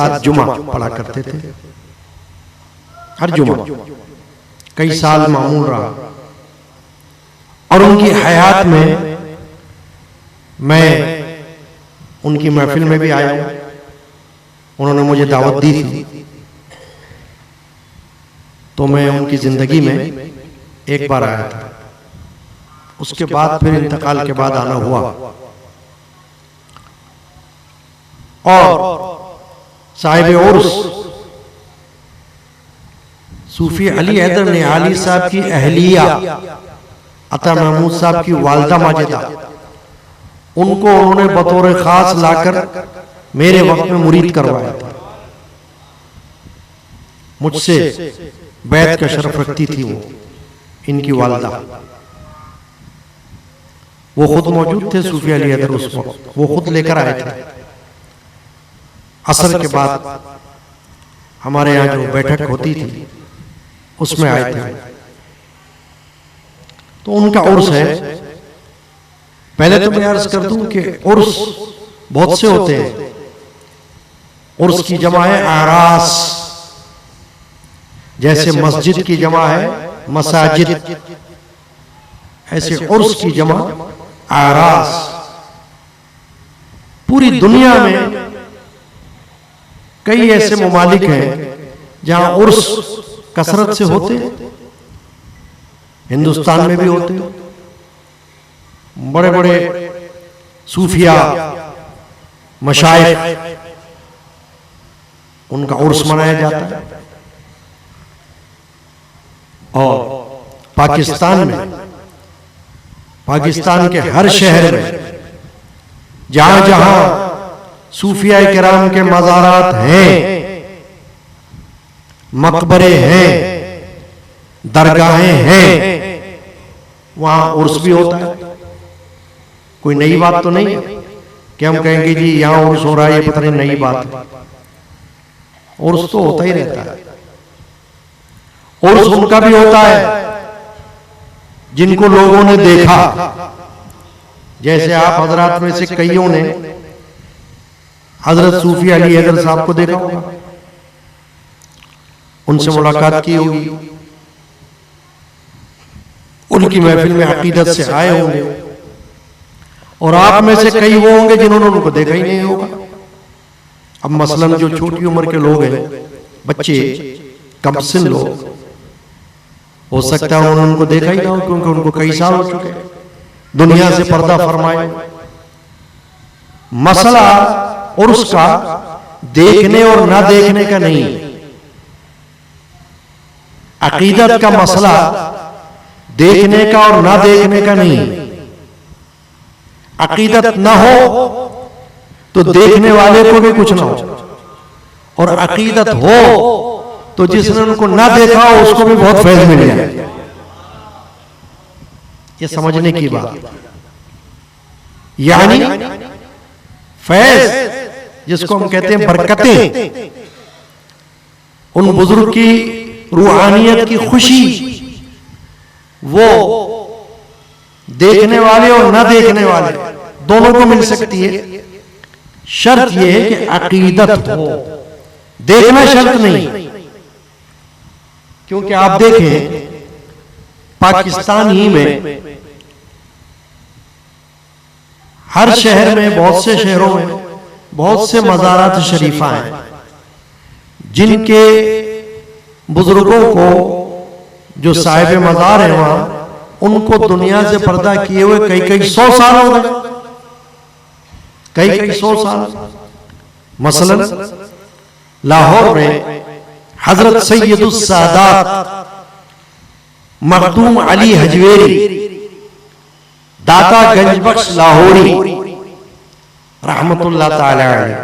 साथ जुमा पढ़ा करते थे, हर जुमा। कई साल मामूल रहा और उनकी हयात में मैं उनकी महफिल में भी आया हूं। उन्होंने मुझे दावत दी थी तो मैं उनकी जिंदगी में एक बार आया था। उसके बाद फिर इंतकाल के बाद आना हुआ। और साहिब उर्स सूफी अली हैदर निहाली साहब की अहलिया अता महमूद साहब की वालदा माजिदा, उनको उन्होंने बतौर खास लाकर मेरे वक्त में मुरीद करवाया था। मुझसे बैत का शरफ रखती थी वो, इनकी वालदा। वो खुद मौजूद थे सूफी अली हैदर उस वक्त, वो खुद लेकर आए थे। असर के बाद हमारे यहाँ जो बैठक होती थी उसमें आए थे। तो उनका उर्स है। पहले तो मैं अर्ज कर दूं कि उर्स बहुत से होते हैं। उर्स की जमा है आरास, जैसे मस्जिद की जमा है मसाजिद, ऐसे उर्स की जमा आरास। पूरी दुनिया में कई ऐसे ममालिक हैं जहां उर्स कसरत से होते हैं। हिंदुस्तान में भी होते हैं। बड़े बड़े सूफिया मशाइख, उनका उर्स मनाया जाता है। और पाकिस्तान में, पाकिस्तान के हर शहर में जहां जहां सूफिया किराम के मज़ारात हैं, मकबरे हैं, दरगाहें हैं, वहां उर्स भी होता है। कोई नई बात तो नहीं है कि हम कहेंगे जी यहां उर्स हो रहा है, ये पता नहीं नई बात है। उर्स तो होता ही रहता है। उर्स उनका भी होता है जिनको लोगों ने देखा। जैसे आप हजरात में से कईयों ने हजरत सूफी अली हैदर साहब को देखा होगा, उनसे मुलाकात की होगी, उनकी महफिल में अकीदत से आए होंगे। और आप में से कई वो होंगे जिन्होंने उनको देखा ही नहीं होगा। अब मसलन जो छोटी उम्र के लोग हैं, बच्चे, कमसिन लोग, हो सकता है उन्होंने उनको देखा ही ना हो, क्योंकि उनको कई साल हो चुके दुनिया से पर्दा फरमाए। मसला उर्स का देखने और ना देखने का नहीं, अकीदत का मसला देखने का और ना देखने का नहीं। अकीदत ना हो तो देखने वाले को भी कुछ ना हो, और अकीदत हो तो जिसने उनको ना देखा हो उसको भी बहुत फैज़ मिल जाए। ये समझने की बात। यानी फैज़ जिसको हम कहते हैं बरकतें, उन बुजुर्ग की रूहानियत की खुशी, वो देखने वाले और ना देखने वाले दोनों को मिल सकती है। शर्त यह है कि अकीदत हो, देखना शर्त नहीं। क्योंकि आप देखें पाकिस्तान ही में हर शहर में, बहुत से शहरों में बहुत से मज़ारात शरीफा हैं जिनके बुजुर्गों को, जो साहिब मज़ार हैं वहां, उनको दुनिया से पर्दा किए हुए कई कई 100 साल हो गए, कई कई 100 साल। मसलन लाहौर में हजरत सैयदुस सादात मखदूम अली हजवेरी दाता गंजबख्श लाहौरी रहमतुल्लाह ताला अलैह,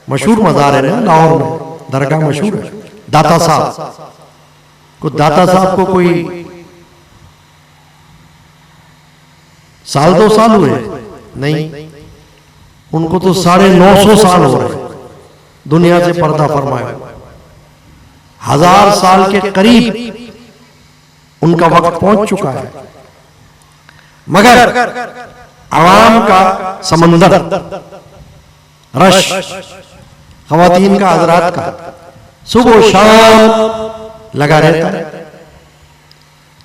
मशहूर मज़ार है ना लाहौर में, दरगाह मशहूर है। दाता साहब को, दाता साहब को कोई साल 2 साल हुए नहीं, उनको तो 950 साल हो रहे दुनिया से पर्दा फरमाया। 1000 साल के करीब उनका वक्त पहुंच चुका है, मगर आवाम का समंदर, रश, खवातीन का, हजरात का, सुबह शाम लगा रहता है।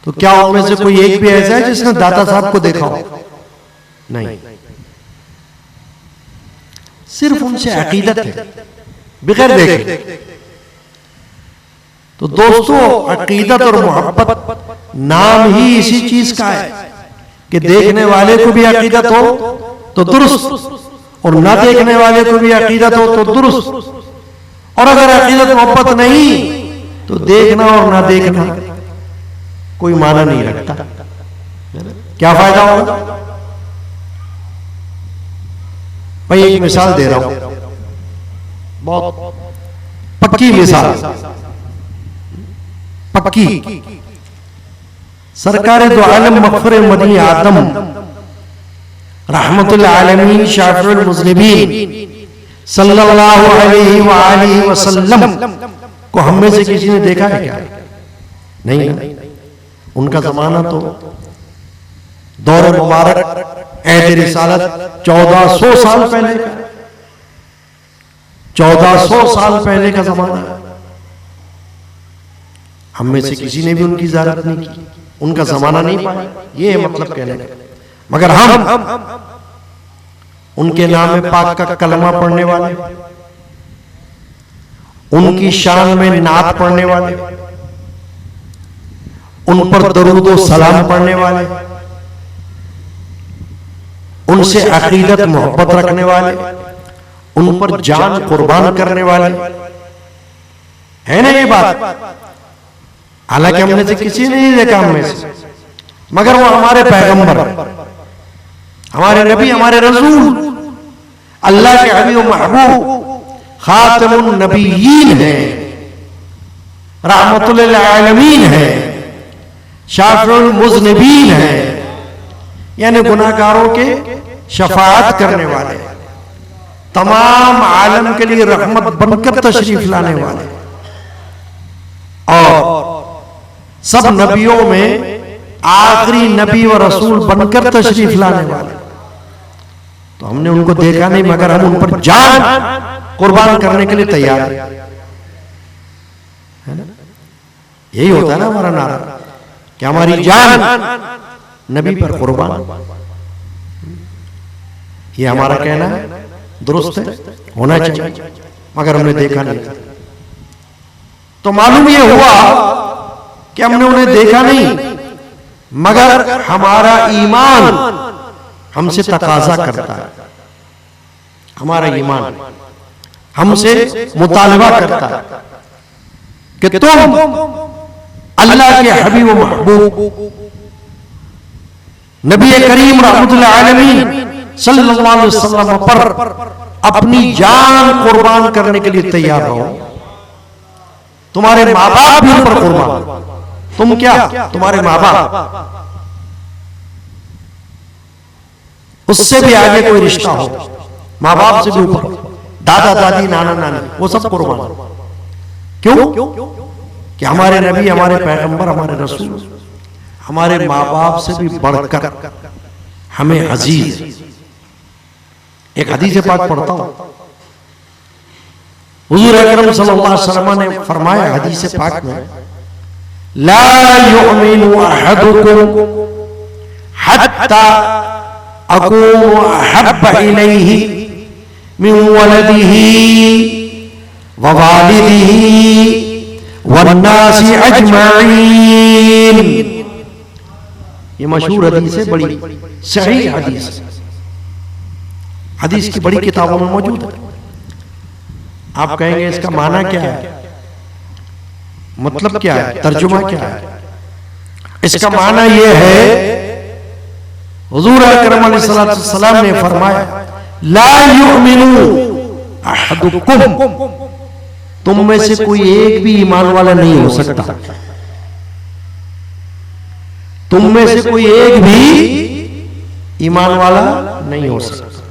तो क्या उनमें से कोई एक भी ऐसा है जिसने दाता साहब को देखा हो? नहीं, सिर्फ उनसे अकीदत है, बगैर देखे। तो दोस्तों, अकीदत और मोहब्बत नाम ही इसी चीज का है कि देखने वाले को भी अकीदत हो तो दुरुस्त, और ना देखने वाले को भी अकीदत हो तो दुरुस्त। और अगर अकीदत मोहब्बत नहीं तो देखना और ना देखना कोई माना नहीं रखता। क्या फायदा होगा? भाई एक मिसाल दे रहा हूं, बहुत पक्की मिसाल, पक्की। सरकार दो आलम मग़फ़िर मदनी आदम रहमतुल आलमीन शाफ़िउल मुज़निबीन सल्लल्लाहु अलैहि वसल्लम को हम में से किसी ने देखा है क्या? नहीं। उनका जमाना तो दौर मुबारक ऐद रिसालत 1400 साल पहले का, 1400 साल पहले का जमाना। हम में से किसी ने भी उनकी ज़ियारत नहीं की, उनका जमाना नहीं पाया, ये है मतलब कहने का। मगर हम उनके नाम पाक का कलमा पढ़ने वाले, उनकी शान में नात पढ़ने वाले, उन पर दरूद व सलाम पढ़ने वाले, उनसे अकीदत मोहब्बत रखने वाले, उन पर जान कुर्बान करने वाले, है ना ये बात? हालांकि हमने से किसी ने नहीं देखा हम में से, मगर वो हमारे पैगंबर, हमारे नबी, हमारे रसूल, अल्लाह के हबीब महबूब, खातमुन नबिय्यीन है, रहमतुल लिल आलमीन है, शाफ़िउल मुज़निबीन है, यानी गुनाहगारों के शफाअत करने वाले, तमाम आलम के लिए रहमत बनकर तशरीफ लाने वाले, और सब नबियों में आखिरी नबी व रसूल बनकर तशरीफ लाने वाले। तो हमने उनको देखा नहीं, मगर हम उन पर जान कुर्बान करने के लिए तैयार है ना? यही होता है ना हमारा नारा कि हमारी जान नबी पर कुर्बान। ये हमारा कहना है, दुरुस्त है, होना चाहिए, मगर हमने देखा नहीं। तो मालूम ये हुआ कि हमने उन्हें देखा नहीं, मगर हमारा ईमान हमसे तकाजा करता है, हमारा ईमान हमसे मुतालबा करता है कि तुम अल्लाह के हबीब व महबूब नबी करीम रहमतुल आलमीन सल्लल्लाहु अलैहि वसल्लम पर अपनी जान कुर्बान करने के लिए तैयार रहो। तुम्हारे माँ बाप भी उन पर कुर्बान, तुम क्या, तुम्हारे माँ बाप, उससे भी आगे कोई रिश्ता हो, माँ बाप से भी ऊपर, दादा दादी नाना नानी, वो सब कुर्बान। क्यों? कि हमारे नबी, हमारे पैगंबर, हमारे रसूल हमारे माँ बाप से भी बढ़कर हमें अजीज। एक हदीस पाक पढ़ता हूं, हुजूर अकरम सल्लल्लाहु अलैहि वसल्लम ने फरमाया हदीस पाक में, ला युमिनु अहदुकुम हत्ता अकूनु अहब्ब इलैहि मिन वलदिही व वालिदिही वन्नासी अजमाइन। ये मशहूर हदीस है, बड़ी सही हदीस, हदीस की बड़ी किताबों में मौजूद है। आप कहेंगे इसका माना क्या है, मतलब क्या है, तर्जुमा क्या है? इसका माना यह है, हुजूर अकरम अलैहिस्सलाम ने फरमाया, ला युमिनु अहदुकुम, तुम में से कोई एक भी ईमान वाला नहीं हो सकता, तुम में से कोई एक भी ईमान वाला नहीं हो सकता,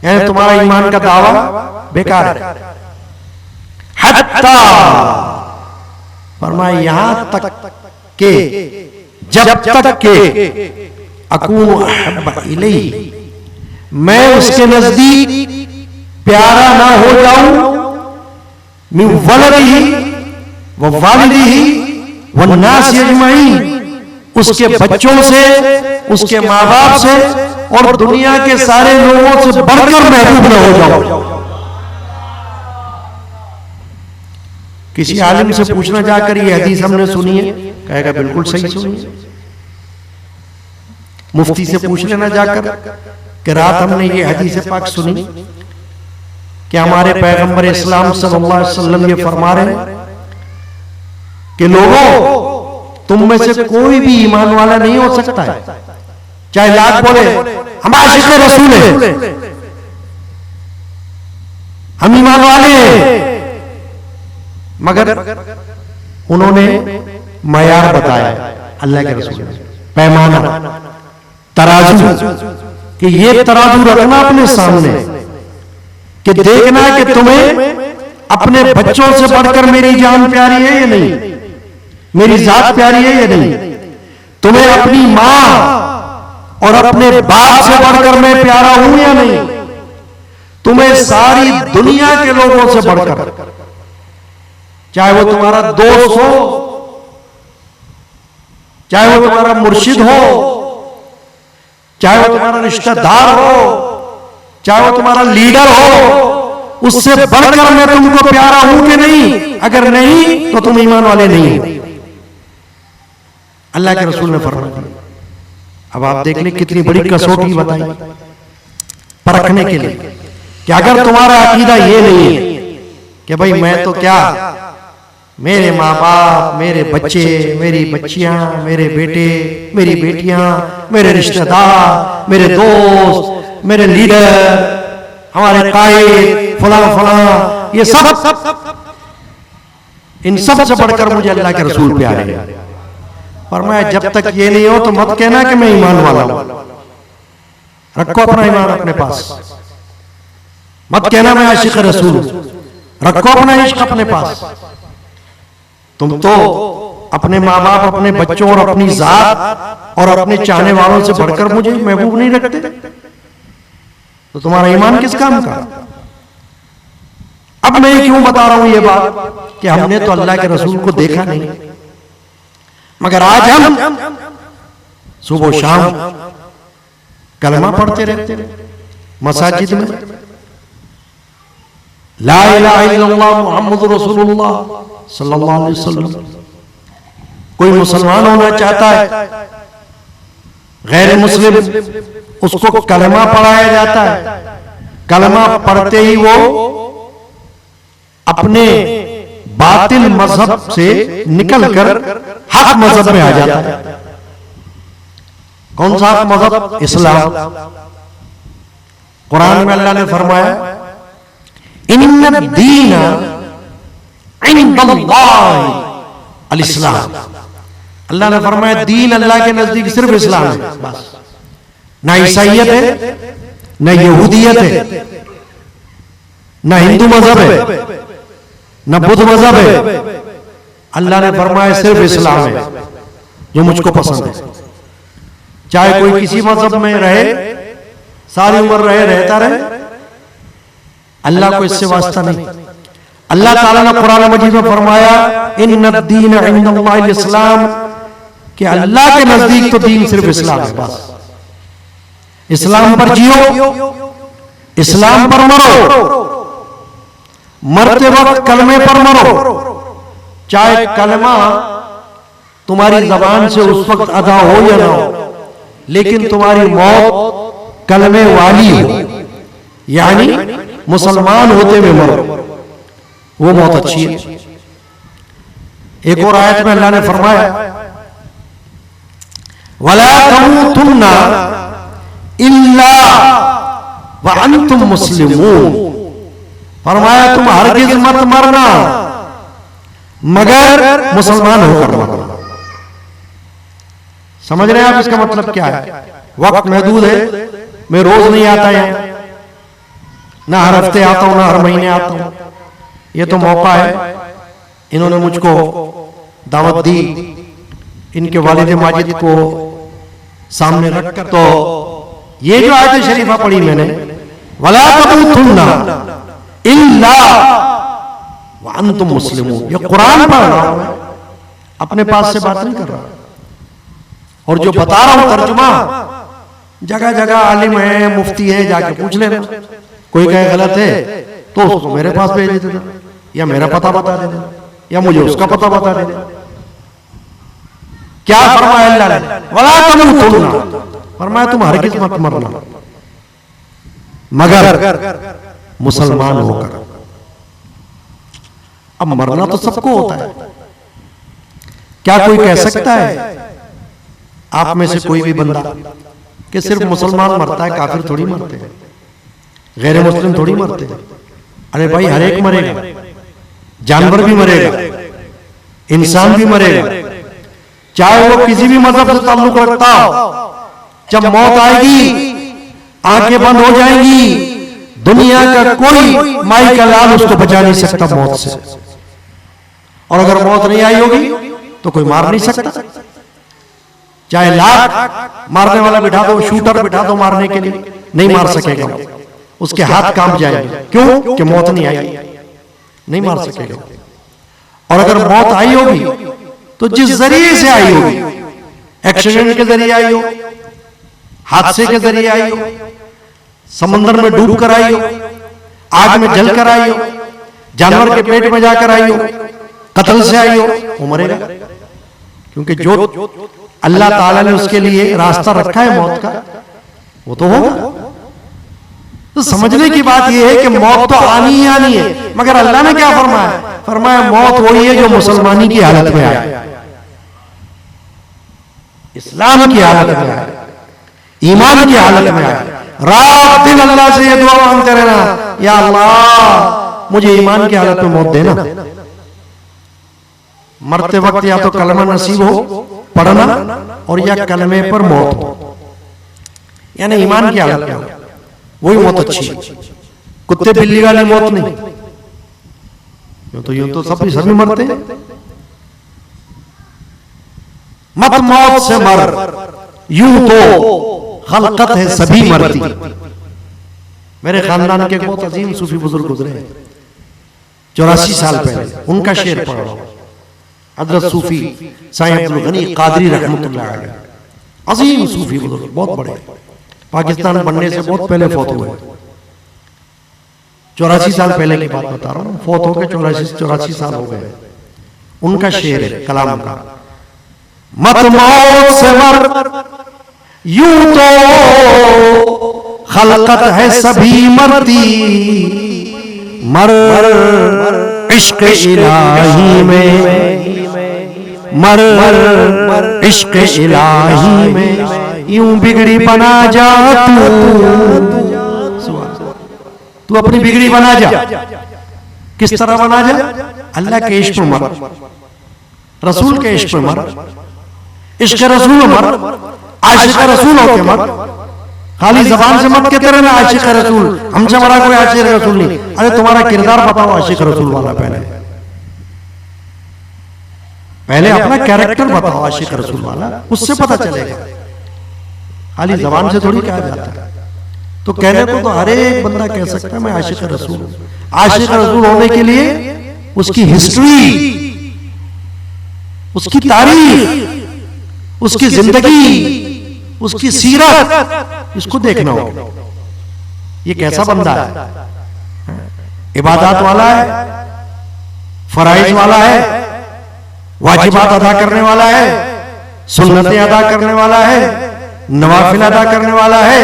यानी तुम्हारा ईमान का दावा बेकार है। हत्ता फरमाया, यहां तक के, जब तक के अकूनु अहब्ब इलैहि, मैं उसके नजदीक प्यारा ना हो जाऊं मिन वलदिही व वालिदिही व नास अजमईन, उसके बच्चों से, उसके माँ बाप से और दुनिया के सारे लोगों से बढ़कर महबूब न हो जाओ। किसी आलिम से पूछना जाकर ये हदीस हमने सुनी है, कहेगा बिल्कुल सही सुनी है। मुफ्ती से पूछ लेना जाकर कि रात हमने ये हदीस पाक सुनी कि हमारे पैगंबर इस्लाम सल्लल्लाहु अलैहि वसल्लम ये फरमा रहे हैं कि लोगों, तुम में से कोई भी ईमान वाला नहीं हो सकता है, चाहे लाख बोले हम आशिक रसूल हैं, हम ईमान वाले हैं, मगर उन्होंने मयार बताया अल्लाह के रसूल, पैमाना, तराजू, कि ये तराजू रखना अपने सामने कि देखना कि तुम्हें अपने बच्चों से बढ़कर मेरी जान प्यारी है या नहीं, मेरी जात प्यारी है या नहीं, तुम्हें अपनी मां और अपने बाप से बढ़कर मैं प्यारा हूं या नहीं, तुम्हें सारी दुनिया के लोगों से बढ़कर, चाहे वो तुम्हारा दोस्त हो, चाहे वो तुम्हारा मुर्शिद हो, चाहे वो तुम्हारा रिश्तेदार हो, चाहे वो तुम्हारा लीडर हो, उससे बढ़कर मैं तुमको प्यारा हूं कि नहीं? अगर नहीं तो तुम ईमान वाले नहीं हो। अल्लाह के रसूल ने फरमा दिया। अब आप देख लें कितनी बड़ी कसौटी बताई परखने के लिए कि अगर तुम्हारा अकीदा ये नहीं है कि भाई मैं तो क्या, मेरे माँ बाप, मेरे बच्चे, मेरी बच्चियां, मेरे बेटे, मेरी बेटियां, मेरे रिश्तेदार, मेरे दोस्त, मेरे लीडर, हमारे कायद, फला फला, ये सब, इन सब से बढ़कर मुझे अल्लाह के रसूल प्यारे हैं। और मैं जब तक ये नहीं हो तो मत कहना कि मैं ईमान वाला हूं। रखो अपना ईमान अपने पास, मत कहना मैं आशिक रसूल हूं। रखो अपना इश्क अपने पास। तुम तो अपने माँ बाप, अपने बच्चों और अपनी जात और अपने चाहने वालों से बढ़कर मुझे महबूब नहीं रखते, तो तुम्हारा ईमान किस काम का? अब मैं क्यों बता रहा हूं ये बात कि हमने तो अल्लाह के रसूल को देखा नहीं, मगर आज हम सुबह शाम कलमा पढ़ते रहते मसाजिद में, ला इलाहा इल्लल्लाह मुहम्मदुर रसूलुल्लाह सल्लल्लाहु अलैहि वसल्लम। कोई मुसलमान होना चाहता है, गैर मुस्लिम, उसको कलमा पढ़ाया जाता है। कलमा पढ़ते ही वो अपने बातिल मजहब से निकलकर हक मजहब में आ जाता है। कौन सा हक मजहब? इस्लाम। कुरान में अल्लाह ने फरमाया इन्ना दीना इंदल्लाहि अल इस्लाम। अल्लाह ने फरमाया दीन अल्लाह के नजदीक सिर्फ इस्लाम है, बस। ना ईसाइयत है, ना यहूदियत है, ना हिंदू मजहब है, ना बुद्ध मजहब है। अल्लाह ने फरमाया सिर्फ इस्लाम है जो मुझको पसंद है। चाहे कोई किसी मजहब में रहे, सारी उम्र रहता रहे, अल्लाह को इससे वास्ता नहीं। अल्लाह ताला ने कुरान मजीद में फरमाया इन्ना दीन इंदल्लाहिल इस्लाम, कि अल्लाह के नजदीक तो दीन सिर्फ इस्लाम है, बस। इस्लाम पर जियो, इस्लाम पर मरो, मरते वक्त कलमे पर मरो। चाहे कलमा तुम्हारी जबान से उस वक्त अदा हो या ना हो, लेकिन तुम्हारी मौत कलमे वाली हो, यानी मुसलमान होते हुए मरो, वो मौत अच्छी है। एक और आयत में अल्लाह ने फरमाया वला तमूतुन्ना इल्ला व अंतुम मुस्लिमून। फरमाया तुम हरगिज मत मरना मगर मुसलमान होकर मरना। समझ रहे हैं आप इसका मतलब क्या है? वक्त महदूद है, मैं रोज नहीं आता यहां, ना हर हफ्ते आता हूं, ना हर महीने आता हूं। ये तो मौका है, इन्होंने मुझको दावत दी, इनके वालिद माजिद को सामने रखकर, तो ये जो आयत शरीफा पढ़ी मैंने, वला तमूतुन्ना इल्ला वअंतुम मुस्लिमून, ये कुरान पढ़ रहा हूं, अपने पास से बात नहीं कर रहा। और जो बता रहा हूं तर्जुमा, जगह जगह आलिम है, मुफ्ती है, जाके पूछ लेना। कोई कहे गलत है तो उसको मेरे पास भेज देना, या मेरा पता बता देना, या मुझे उसका पता बता देना। क्या फरमाया अल्लाह ने? वला तमूतुन्ना, फरमाया तुम हरगिज़ मत मरना मगर मुसलमान होकर। अब मरना तो सबको होता है। क्या कोई कह सकता है आप में से कोई भी बंदा कि सिर्फ मुसलमान मरता है, काफिर थोड़ी मरते हैं, गैर मुस्लिम थोड़ी मरते हैं? अरे भाई, हर एक मरेगा, जानवर भी मरेगा, इंसान भी मरेगा, चाहे वो किसी भी मजहब से ताल्लुक रखता हो। जब मौत आएगी, आंखें बंद हो जाएंगी, दुनिया का कोई माई का लाल उसको बचा नहीं सकता मौत से। और अगर मौत नहीं आई होगी तो कोई मार नहीं सकता। चाहे लाख मारने वाला बिठा दो, शूटर बिठा दो मारने के लिए, नहीं मार सकेगा, उसके हाथ कांप जाएंगे। क्यों? कि मौत नहीं आई, नहीं मार सकेगा। और अगर मौत आई होगी तो जिस जरिए से आई होगी, एक्सीडेंट के जरिए आई हो, हादसे के जरिए आई हो, समंदर में डूब कर आई हो, आग में जल कर आई हो, जानवर के पेट में जाकर आई हो, कत्ल से आई हो, वो मरेगा। क्योंकि जो अल्लाह ताला ने उसके लिए रास्ता रखा है मौत का, वो तो होगा। तो समझने की बात यह है कि मौत तो आनी ही आनी है, मगर अल्लाह ने क्या फरमाया? फरमाया मौत वही है जो मुसलमानी की हालत में आए, इस्लाम की हालत में आए, ईमान की हालत में आए। रात दिन अल्लाह से ये दुआ मांगते रहना, या अल्लाह मुझे ईमान की हालत में मौत देना। मरते वक्त या तो कलमा नसीब हो पढ़ना, और या कलमे पर मौत हो, यानी ईमान की हालत में, वही मौत अच्छी। कुत्ते बिल्ली वाली मौत नहीं। यूं तो सभी मरते हैं। मत मौत से मर, यूं तो खलकत है सभी मरती। मेरे खानदान के बहुत अजीम सूफी बुजुर्ग गुजरे 84 साल पहले, उनका शेर पढ़ रहा हूं। हजरत सूफी साईं अब्दुल गनी कादरी रहमतुल्लाह अलैह, अजीम सूफी बुजुर्ग, बहुत बड़े, पाकिस्तान बनने से बहुत पहले फौत हुए। 84 साल पहले की बात बता रहा हूँ, फौत होकर 84 साल हो गए। उनका शेर है कलाम का, मत मौत से मर, यूं तो खलकत है सभी मरती, मर इश्क इलाही में, मर इश्क इलाही में, यूं बिगड़ी बना जा तू अपनी बिगड़ी बना जा। किस तरह बना जा? अल्लाह के इश्क में मर, रसूल के इश्क में मर, इश्क रसूल में मर, आशिक रसूल होके मर। खाली जबान से मत कहते रहना आशिक रसूल, हमसे बड़ा कोई आशिक रसूल नहीं। अरे तुम्हारा किरदार बताओ आशिक रसूल वाला, पहले अपना कैरेक्टर बताओ आशिक रसूल वाला, उससे पता चलेगा। खाली जबान से थोड़ी कहा जाता है। तो कहने को तो हर एक बंदा कह सकता है मैं आशिक रसूल हूं। आशिक रसूल होने के लिए उसकी हिस्ट्री, उसकी तारीख, उसकी जिंदगी, उसकी सीरत, इसको देखना होगा। ये कैसा बंदा है? इबादत वाला है, फराइज वाला है, वाजिबात अदा करने वाला है, सुन्नतें अदा करने वाला है, नवाफिल अदा करने वाला है,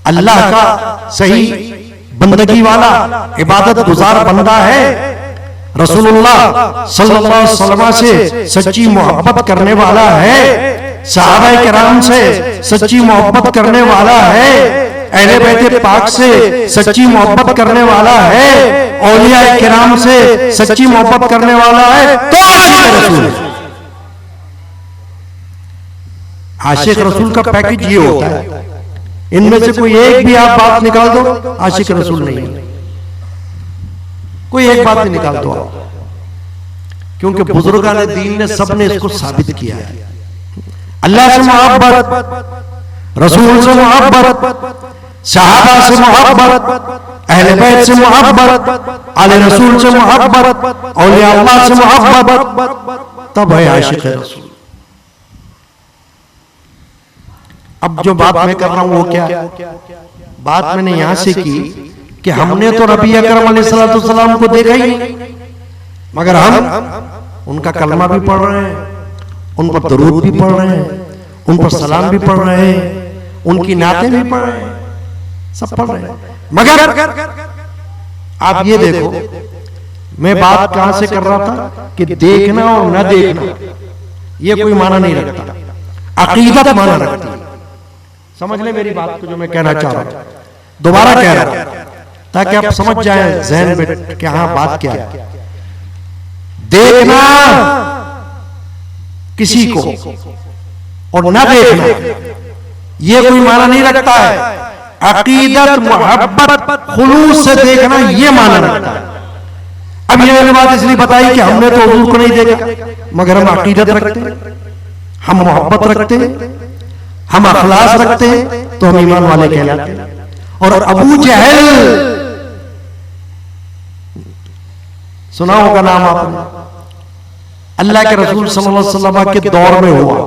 अल्लाह का सही बंदगी वाला इबादत गुजार बंदा है, रसूलुल्लाह सल्लल्लाहु अलैहि वसल्लम से सच्ची मोहब्बत करने वाला है, सहाबाए किराम से सच्ची मोहब्बत करने वाला है, अहले बैत पाक से सच्ची मोहब्बत करने वाला है, औलिया किराम से सच्ची मोहब्बत करने वाला है, तो आशिक रसूल है। आशिक रसूल का पैकेज ये होता है। इनमें से कोई एक भी आप बात निकाल दो, आशिक रसूल नहीं है। कोई एक बात नहीं निकाल दो आप, क्योंकि बुजुर्गान दीन ने सबने इसको साबित किया है। अल्लाह से मोहब्बत, रसूल से मोहब्बत, सहाबा से मोहब्बत, अहले बैत से मोहब्बत, आले रसूल से मोहब्बत, औलिया अल्लाह से मोहब्बत, तब है आशिक रसूल। अब जो बात मैं कर रहा हूं वो क्या, बात मैंने यहां से की कि हमने तो नबी अकरम अलैहिस्सलाम को देखा ही नहीं, मगर हम उनका कलमा भी पढ़ रहे हैं, उन पर दरूद भी पढ़ रहे हैं, उन पर सलाम भी पढ़ रहे हैं, उनकी नातें भी पढ़ रहे हैं, सब पढ़ रहे हैं। मगर आप ये देखो, मैं बात कहां से कर रहा था कि देखना और न देखना ये कोई माना नहीं रखता, अकीदत माना रखती है। समझ ले मेरी बात को जो मैं कहना चाह रहा हूं, दोबारा कह रहा हूं ताकि आप समझ जाएं ज़हन में कि हाँ बात क्या है। देखना किसी को और न देखना ये कोई माना नहीं रखता है। अकीदत, मोहब्बत, खुलूस से देखना ये माना रखता है। अब ये मैंने बात इसलिए बताई कि हमने तो हुजूर को नहीं देखा, मगर हम अकीदत रखते हैं, हम मोहब्बत रखते हैं, हम अखलास रखते हैं, तो हम ईमान वाले कहलाते हैं। और अबू जहल, सुना होगा नाम आपने, अल्लाह के रसूल सल्लल्लाहु अलैहि वसल्लम के दौर में हुआ,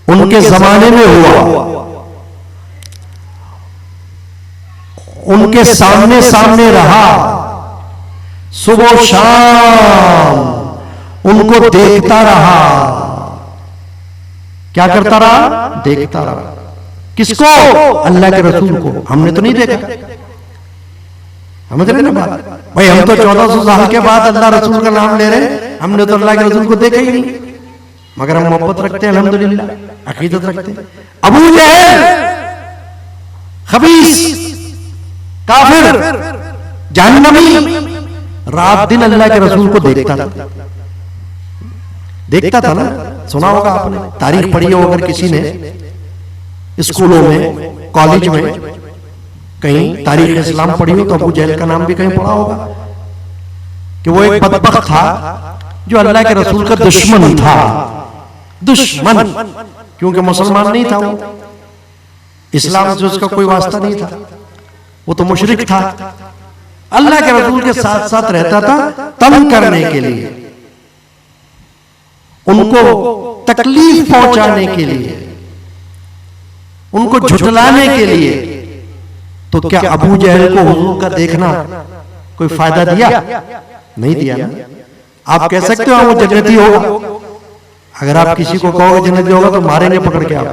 उनके जमाने में हुआ, उनके सामने सामने रहा, सुबह शाम उनको देखता रहा। क्या करता रहा? देखता रहा। किसको? अल्लाह के रसूल को। हमने तो नहीं देखा। समझ रहे ना बात भाई, हम तो 1400 साल के बाद अल्लाह रसूल का नाम ले रहे हैं, हमने तो अल्लाह के रसूल को देखा ही नहीं, मगर हम मोहब्बत रखते हैं, अल्हम्दुलिल्लाह, अकीदत रखते हैं। अबू जहल खबीस, काफिर, जहन्नमी, रात दिन अल्लाह के रसूल को देखता था ना। सुना होगा आपने, तारीख पढ़ी हो अगर किसी ने स्कूलों में, कॉलेज में, कहीं तारीख इस्लाम पढ़ी हो तो अबू जहल का नाम भी कहीं पढ़ा होगा कि वो एक बदबख्त था जो अल्लाह के रसूल का दुश्मन था। दुश्मन क्योंकि मुसलमान नहीं था, वो इस्लाम से उसका कोई वास्ता नहीं था, वो तो मुशरिक था। अल्लाह के रसूल के साथ साथ रहता था तंग करने के लिए, उनको तकलीफ पहुंचाने के लिए, उनको झुठलाने के लिए। तो क्या अबू जहल को हुजूर का देखना कोई फायदा दिया? नहीं दिया ना। आप कह सकते हो वो जन्नती होगा, अगर आप किसी को कहोगे जन्नती होगा तो मारेंगे पकड़ के आप।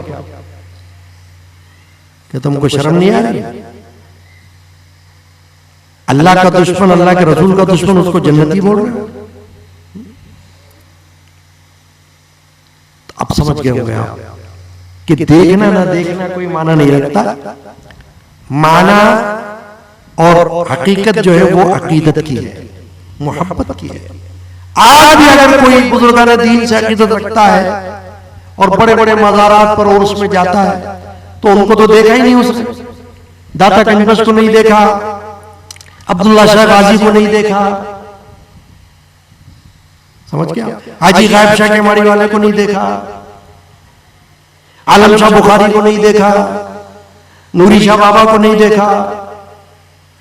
क्या तुमको शर्म नहीं आ रही? अल्लाह का दुश्मन, अल्लाह के रसूल का दुश्मन, उसको जन्नती बोल रहे हो? अब समझ गए होंगे आप कि देखना ना देखना कोई माना नहीं रखता। माना और हकीकत जो है वो अकीदत की है, मोहब्बत की है। आज भी अगर कोई बुजुर्गान दीन से अकीदत रखता है और बड़े बड़े मज़ारात पर उर्स में जाता है तो उनको तो देखा ही नहीं उसने। दाता कनिबस को नहीं देखा, अब्दुल्ला शाह गाजी को नहीं देखा, समझ गया, हाजी गायब शाह के माड़ी वाले को नहीं देखा, आलम शाह बुखारी को नहीं देखा, नूरी शाह बाबा को नहीं देखा।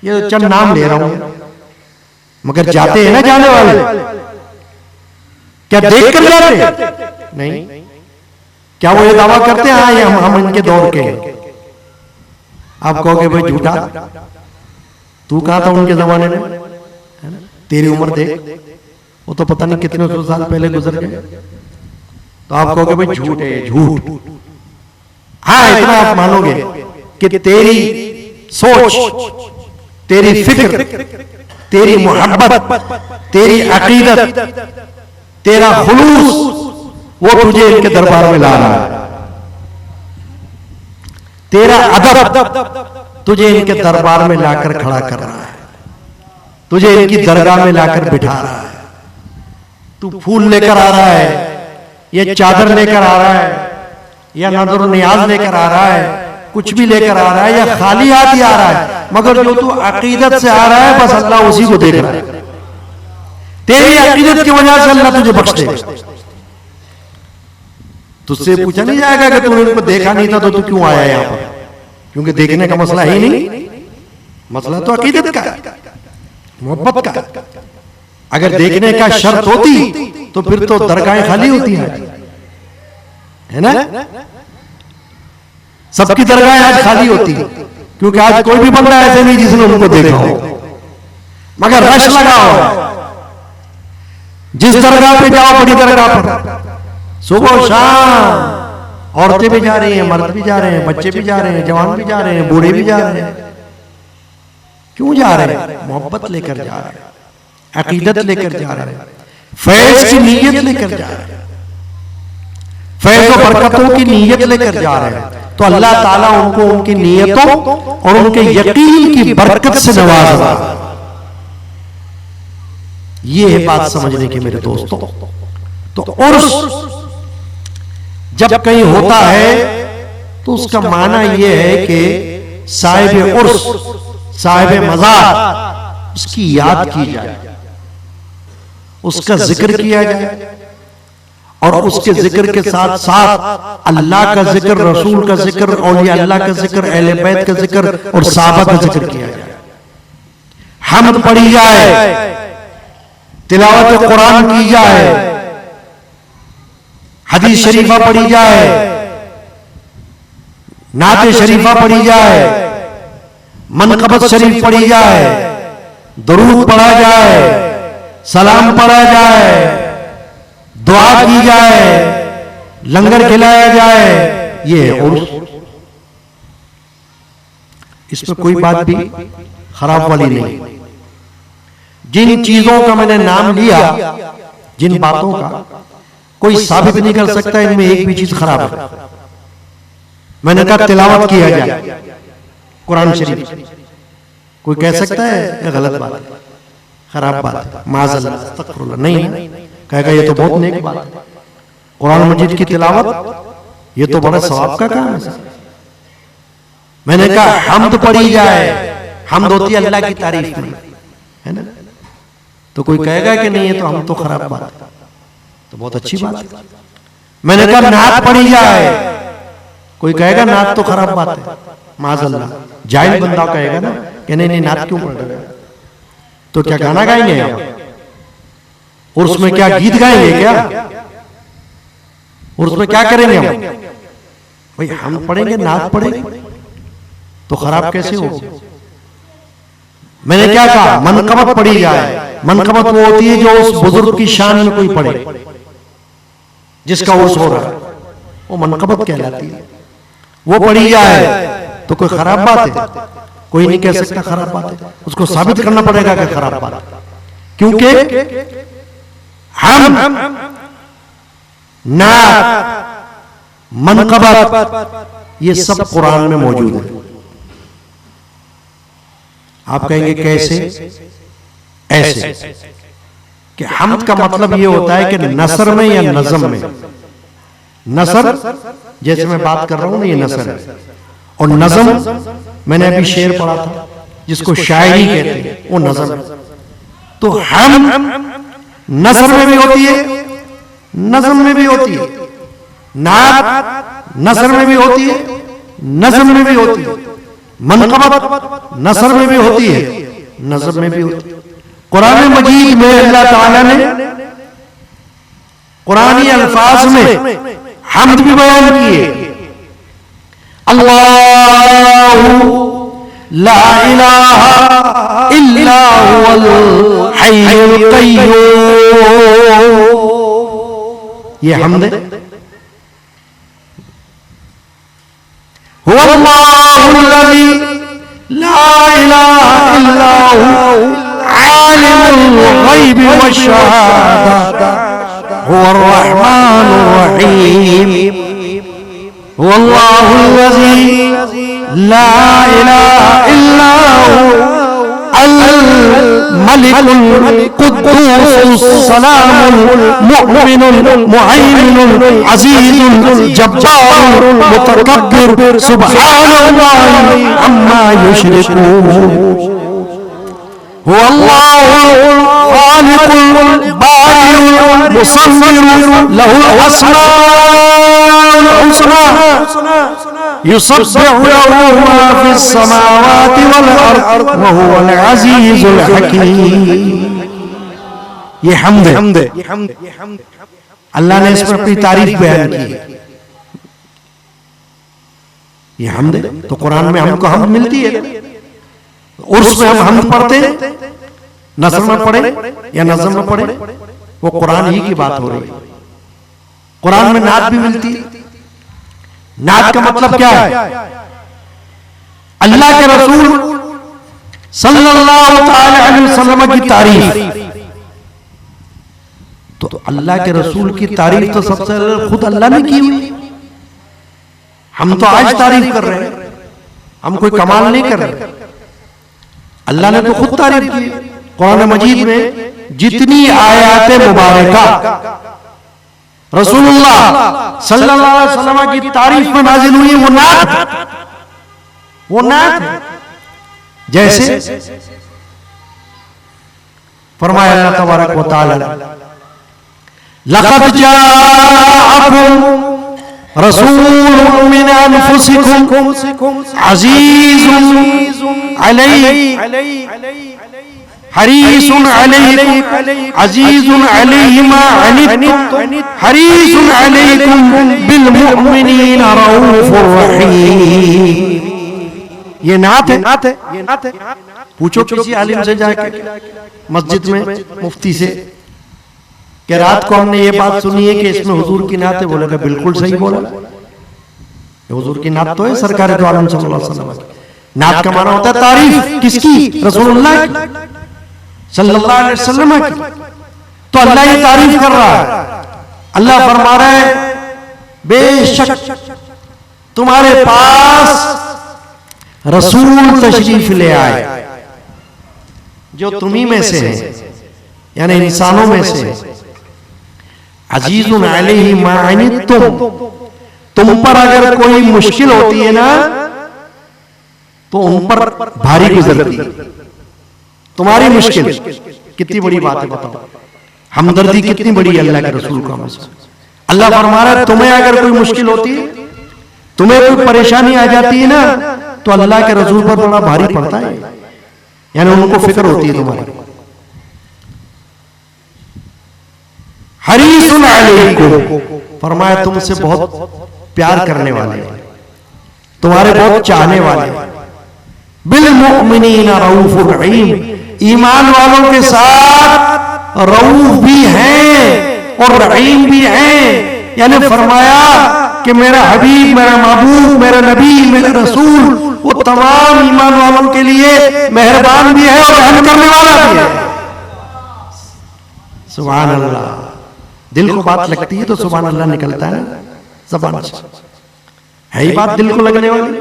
ये चंद नाम ले रहा हूं, मगर जाते हैं ना जाने वाले, क्या देख कर जाते? नहीं। क्या वो ये दावा करते हैं हाँ ये हम इनके दौर के हैं? आप कहोगे भाई झूठा, तू कहां था उनके जमाने में, तेरी उम्र देख, वो तो पता नहीं कितने सौ साल पहले गुजर गए। तो आप कहोगे भाई झूठ है, झूठ। हाँ इतना आप मानोगे कि तेरी सोच, तेरी फिक्र, तेरी मोहब्बत, तेरी अकीदत, तेरा खुलूस, वो तुझे इनके दरबार में ला रहा है। तेरा अदब तुझे इनके दरबार में लाकर खड़ा कर रहा है, तुझे इनकी दरगाह में लाकर बिठा रहा है। तू फूल लेकर आ रहा है, ये चादर लेकर आ रहा है, या नजर नियाज लेकर आ रहा है, कुछ भी लेकर आ रहा है, या खाली हाथ ही आ रहा है, मगर जो तू अकीदत से आ रहा है बस अल्लाह उसी को देख रहा है। तेरी अकीदत की वजह से अल्लाह तुझे बख्श देगा। तुझसे पूछा नहीं जाएगा कि तूने इनको देखा नहीं था तो तू क्यों आया यहां पर। क्योंकि देखने का मसला ही नहीं, मसला तो अकीदत का, मोहब्बत का। अगर देखने का शर्त होती तो फिर तो दरगाहें खाली होती है ना। सबकी दरगाहें आज खाली होती है, क्योंकि आज कोई भी बंदा ऐसे नहीं जिसने उनको देखा हो, मगर रश लगा हो। जिस दरगाह पे जाओ, बड़ी दरगाह पर, सुबह शाम औरतें भी जा रही हैं, मर्द भी जा रहे हैं, बच्चे भी जा रहे हैं, जवान भी जा रहे हैं, बूढ़े भी जा रहे हैं। क्यों जा रहे हैं? मोहब्बत लेकर जा रहे हैं, अकीदत लेकर जा रहे हैं, फैज की नीयत लेकर जा रहे हैं, फैज और बरकतों की नीयत लेकर जा रहे हैं। तो अल्लाह ताला उनको उनकी नीयतों और उनके यकीन की बरकत से नवाज़ेगा। ये है बात समझने की मेरे दोस्तों। तो उर्स जब कहीं होता है तो उसका माना यह है कि साहिब उर्स, साहिब मज़ार, उसकी याद की जाए, उसका जिक्र किया जाए, और उसके जिक्र के साथ साथ अल्लाह का जिक्र, रसूल का जिक्र, औलिया अल्लाह का जिक्र, अहले बैत का जिक्र और सहाबा का जिक्र किया जाए। हम्द पढ़ी जाए, तिलावत कुरान की जाए, हदीस शरीफा पढ़ी जाए, नाते शरीफा पढ़ी जाए, मनकबत शरीफ पढ़ी जाए, दरूद पढ़ा जाए, सलाम पढ़ा जाए, दुआ की जाए, लंगर खिलाया जाए। ये है उर्स। इसमें कोई बात भी खराब वाली नहीं। जिन चीजों का मैंने नाम लिया, जिन बातों का कोई साबित नहीं कर सकता इनमें एक भी चीज खराब है। मैंने कहा तिलावत किया जाए कुरान शरीफ, कोई कह सकता है ये गलत बात है, खराब बात है, माज़अल्लाह, अस्तगफिरुल्लाह, नहीं कहेगा ये तो बहुत नेक बात है। कुरान मजीद की तिलावत ये तो बड़ा सवाब का काम है। मैंने कहा हम्द पढ़ी जाए, हम्द होती है अल्लाह की तारीफ में, है ना। तो कोई कहेगा कि नहीं ये तो हम तो खराब बात है, तो बहुत अच्छी बात है। मैंने कहा नात पढ़ी जाए, कोई कहेगा नात तो खराब बात है, माज़अल्लाह, जाहिल बंदा कहेगा ना कि नहीं नात क्यों पढ़ रहे हो, तो क्या गाना गाएंगे हम, और उसमें क्या गीत गाएंगे क्या, और उसमें क्या करेंगे हम? भाई हम पढ़ेंगे, नात पढ़ेंगे तो खराब कैसे हो? मैंने क्या कहा? मनकबत पढ़ी जाए। मनकबत वो होती है जो उस बुजुर्ग की शान में कोई पढ़े, जिसका उर्स हो रहा है, वो मनकबत कहलाती है। वो पढ़ी जाए तो कोई खराब बात है? कोई नहीं कह सकता खराब बात है, उसको साबित करना पड़ेगा कि खराब बात है, क्योंकि हम नात, मनकबत ये सब कुरान में मौजूद है। आप कहेंगे कैसे? ऐसे कि हम्द का मतलब ये होता है कि नसर में या नज़म में, नसर जैसे मैं बात कर रहा हूं ना, ये नसर है, और नज़म मैंने अभी शेर पढ़ा था जिसको शायरी कहते हैं, वो नज़म है। तो हम नसर में भी होती है, नज़म में भी होती है, नात नसर में भी होती है, नज़म में भी होती है, मनकबत नसर में भी होती है, नज़म में भी होती है। कुरान मजीद में अल्लाह ताला ने कुरानी अल्फाज में हम्द भी बयान किए। अल्लाहु ला इलाहा इल्ला हुवल हय्युल क़य्यूम, ये हम्द है। हुवल्लाहुल्लज़ी ला इलाहा इल्ला हु आलिमुल ग़ैबि वश्शहादा हुवर रहमानुर रहीम। हुवल्लाहुल्लज़ी ला इलाहा इल्ला हु अल मलिकुल कुद्दूस सलामुल मुमिनुल मुहैमिनुल अज़ीजुल जब्बारुल मुतकब्बिर सुब्हानल्लाहि अम्मा युश्रिकून। हुवल्लाहुल खालिकुल बारिउल मुसव्विर लहुल अस्माउल हुस्ना युसब्बिहु लहू मा फिस समावाति वल अर्द व हुवल अजीजुल हकीम। ये हम्द है, अल्लाह ने इस पर अपनी तारीफ बयान की। ये हम्द है, तो कुरान में हमको हम्द मिलती है। उर्स में हम हम्द पढ़ते हैं, नज़र में पढ़े या नज़म में पढ़े, वो कुरान ही की बात हो रही है। कुरान में नात भी मिलती है। नात का मतलब क्या है? अल्लाह के रसूल सल्लल्लाहु अलैहि वसल्लम की तारीफ। तो अल्लाह के रसूल की तारीफ तो सबसे पहले खुद अल्लाह ने की हुई। हम तो आज तारीफ कर रहे हैं, हम कोई कमाल नहीं कर रहे। अल्लाह ने तो खुद तारीफ की। कुरान मजीद में जितनी आयात मुबारका रसूलुल्लाह सल्लल्लाहु अलैहि वसल्लम की तारीफ में नाजिल हुई, वो नात है। जैसे फरमाया अल्लाह तबारक व तआला, लक़द जाअकुम रसूलुम मिन अनफुसिकुम अज़ीज़ुन अलैहि हरीसुन अलैकुम अज़ीज़ुन अलैहि मा अनित्तुम हरीसुन अलैकुम बिल मुमिनीना रऊफुर रहीम। ये नात है। पूछो किसी आलिम से जाके मस्जिद में, मुफ्ती से, कि रात को हमने ये बात सुनी है कि इसमें हुजूर की नात है। बोलेगा बिल्कुल सही बोला, हुजूर की नात तो है सरकार दो आलम सल्लल्लाहु अलैहि वसल्लम। नात का माना होता है तारीफ। किसकी? रसूलुल्लाह की सल्लल्लाहु अलैहि वसल्लम की। तो अल्लाह ये तारीफ कर रहा है। अल्लाह फरमा रहा है, बेशक तुम्हारे पास रसूल तशरीफ ले आए जो तुम्ही में से है, यानी इंसानों में से। अजीजुन अलैहि मा अनित्तुम, तुम पर अगर कोई मुश्किल होती है ना तो उन पर भारी गुजरती है। तुम्हारी मुश्किल कितनी बड़ी बात है, बताओ। हमदर्दी कितनी बड़ी अल्लाह के रसूल का। अल्लाह फरमा रहा है, तुम्हें अगर कोई मुश्किल होती है, तुम्हें कोई परेशानी आ जाती है ना, तो अल्लाह के रसूल पर बड़ा भारी पड़ता है, यानी उनको फिक्र होती है तुम्हारी। हरीसुन अलैकुम, फरमाया तुमसे बहुत प्यार करने वाले, तुम्हारे बहुत चाहने वाले। बिल मुमिनीना रऊफुर रहीम, ईमान वालों के साथ रऊफ भी हैं और रहीम भी हैं। यानी फरमाया कि मेरा हबीब, मेरा महबूब, मेरा नबी, मेरा रसूल वो तमाम ईमान वालों के लिए मेहरबान भी है और रहम करने वाला भी है। सुभान अल्लाह। दिल को बात लगती है तो सुभान अल्लाह निकलता है ना ज़बान से। है ही बात दिल को लगने वाली।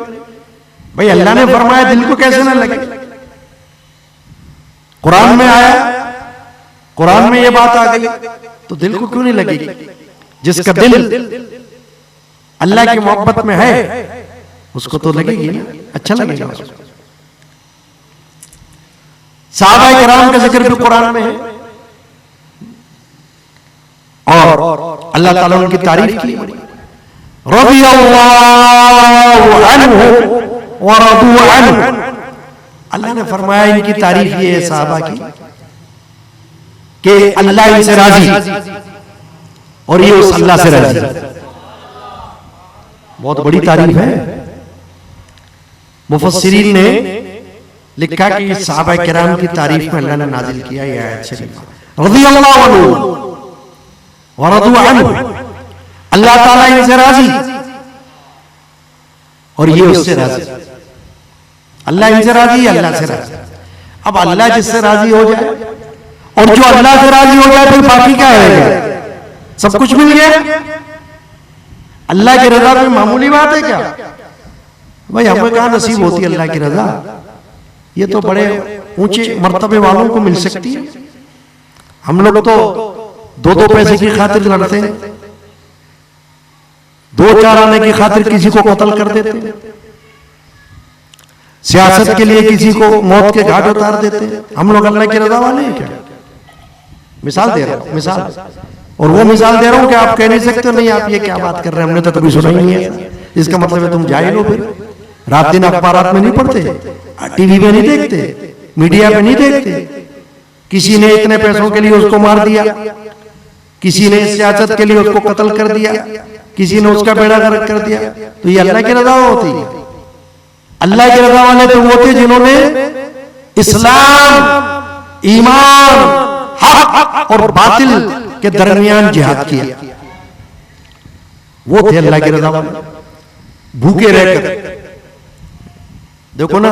भाई अल्लाह ने फरमाया, दिल को कैसे ना लगे? कुरान में आया, कुरान में ये बात आ गई, तो दिल को क्यों नहीं लगेगी? जिसका दिल अल्लाह की मोहब्बत में है उसको तो लगेगी ना, अच्छा लगेगा उसको। सहाबा किराम का जिक्र भी कुरान में है और अल्लाह ताला उनकी तारीफ की। रज़ियल्लाहु अन्हु व रदू अन्हु, अल्लाह ने फरमाया इनकी तारीफ ये है सहाबा की कि अल्लाह इनसे राजी और ये उस अल्लाह से राजी। बहुत बड़ी तारीफ है। मुफस्सिरीन ने लिखा कि सहाबा किराम की तारीफ में अल्लाह ने नाजिल किया ये आयत शरीफ, रज़ियल्लाहु अन्हु व रदू अन्हु, अल्लाह ताला इनसे राजी और ये उससे राजी। अल्लाह इनसे राजी, अल्लाह से राजी। अब अल्लाह जिससे राजी हो जाए और जो अल्लाह से राजी हो जाए फिर बाकी क्या रहेगा? सब कुछ मिल गया। अल्लाह की रजा कोई मामूली बात है क्या? भाई हमें कहां नसीब होती है अल्लाह की रजा? ये तो बड़े ऊंचे मर्तबे वालों को मिल सकती है। हम लोग तो दो पैसे की खातिर लड़ते हैं, दो चार आने की खातिर किसी को कत्ल कर देते हैं, सियासत के लिए किसी को मौत के घाट उतार देते हैं। हम लोग अल्लाह की रजा वाले हैं क्या? मिसाल दे रहा हूं, मिसाल। और वो मिसाल दे रहा हूं कि आप कह नहीं सकते नहीं आप ये क्या बात कर रहे हैं, हमने तो कभी सुना ही नहीं है। इसका मतलब है तुम जाहिल हो। फिर रात दिन अखबारात में नहीं पढ़ते, टीवी में नहीं देखते, मीडिया में नहीं देखते, किसी ने इतने पैसों के लिए उसको मार दिया, किसी ने सियासत के लिए उसको कत्ल कर दिया, किसी ने उसका बेड़ा गर्क कर दिया, तो ये अल्लाह की रजा होती है। अल्लाह की रजा वाले तो वो थे जिन्होंने इस्लाम, ईमान, हक और बातिल के दरमियान जिहाद किया, वो थे अल्लाह की रजा वाले। भूखे रहकर देखो ना,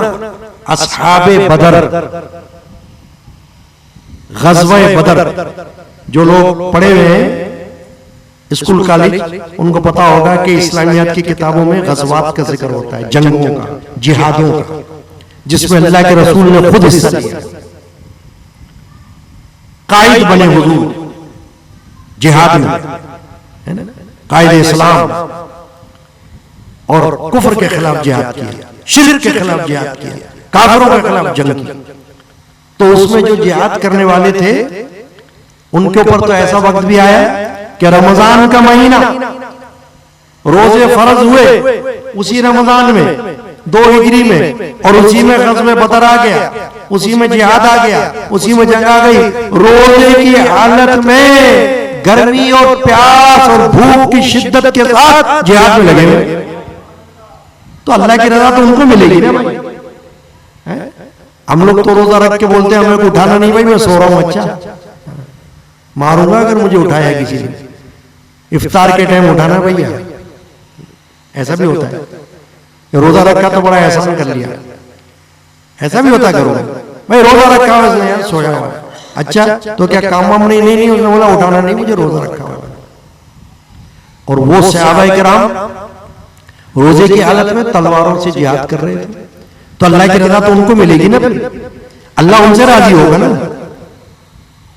अस्हाबे बदर, गज़वे बदर, जो लोग पढ़े हुए हैं स्कूल कॉलेज, उनको पता होगा कि इस्लामियात की किताबों में गज़वात का जिक्र होता है, जंगों का, जिहादों का, जिसमें अल्लाह के रसूल ने खुद हिस्सा लिया, कायद बने हुजूर जिहाद में, है ना, कायद इस्लाम, और कुफ्र के खिलाफ जिहाद किया, शिर्क के खिलाफ जिहाद किया, काफिरों के खिलाफ जंग की। तो उसमें जो जिहाद करने वाले थे उनके ऊपर तो ऐसा वक्त भी आया कि रमजान का महीना, रोजे फर्ज हुए उसी रमजान में 2 हिजरी में, और उसी में ग़ज़वे बदर आ गया, उसी में जिहाद आ गया, उसी में जंग आ गई। रोजे की हालत में गर्मी और प्यास और भूख की शिद्दत के साथ जिहाद में लगे हुए, तो अल्लाह की रजा तो उनको मिलेगी ना भाई। हम लोग तो रोजा रख के बोलते हैं हमें को उठाना नहीं भाई, मैं सो रहा हूं, अच्छा मारूंगा अगर मुझे उठाया किसी ने, इफ्तार के टाइम उठाना भैया, ऐसा भी होता है। रोजा रखा तो बड़ा एहसान कर लिया, ऐसा भी होता करो भाई, रोजा रखा हुआ है यार, सोया हुआ है, अच्छा तो क्या काम वाम नहीं, उसने बोला उठाना नहीं, मुझे रोजा रखा हुआ है। और वो सहाबाए किराम रोजे की हालत में तलवारों से जिहाद कर रहे थे, तो अल्लाह की रजा तो उनको मिलेगी ना, अल्लाह उनसे राजी होगा ना।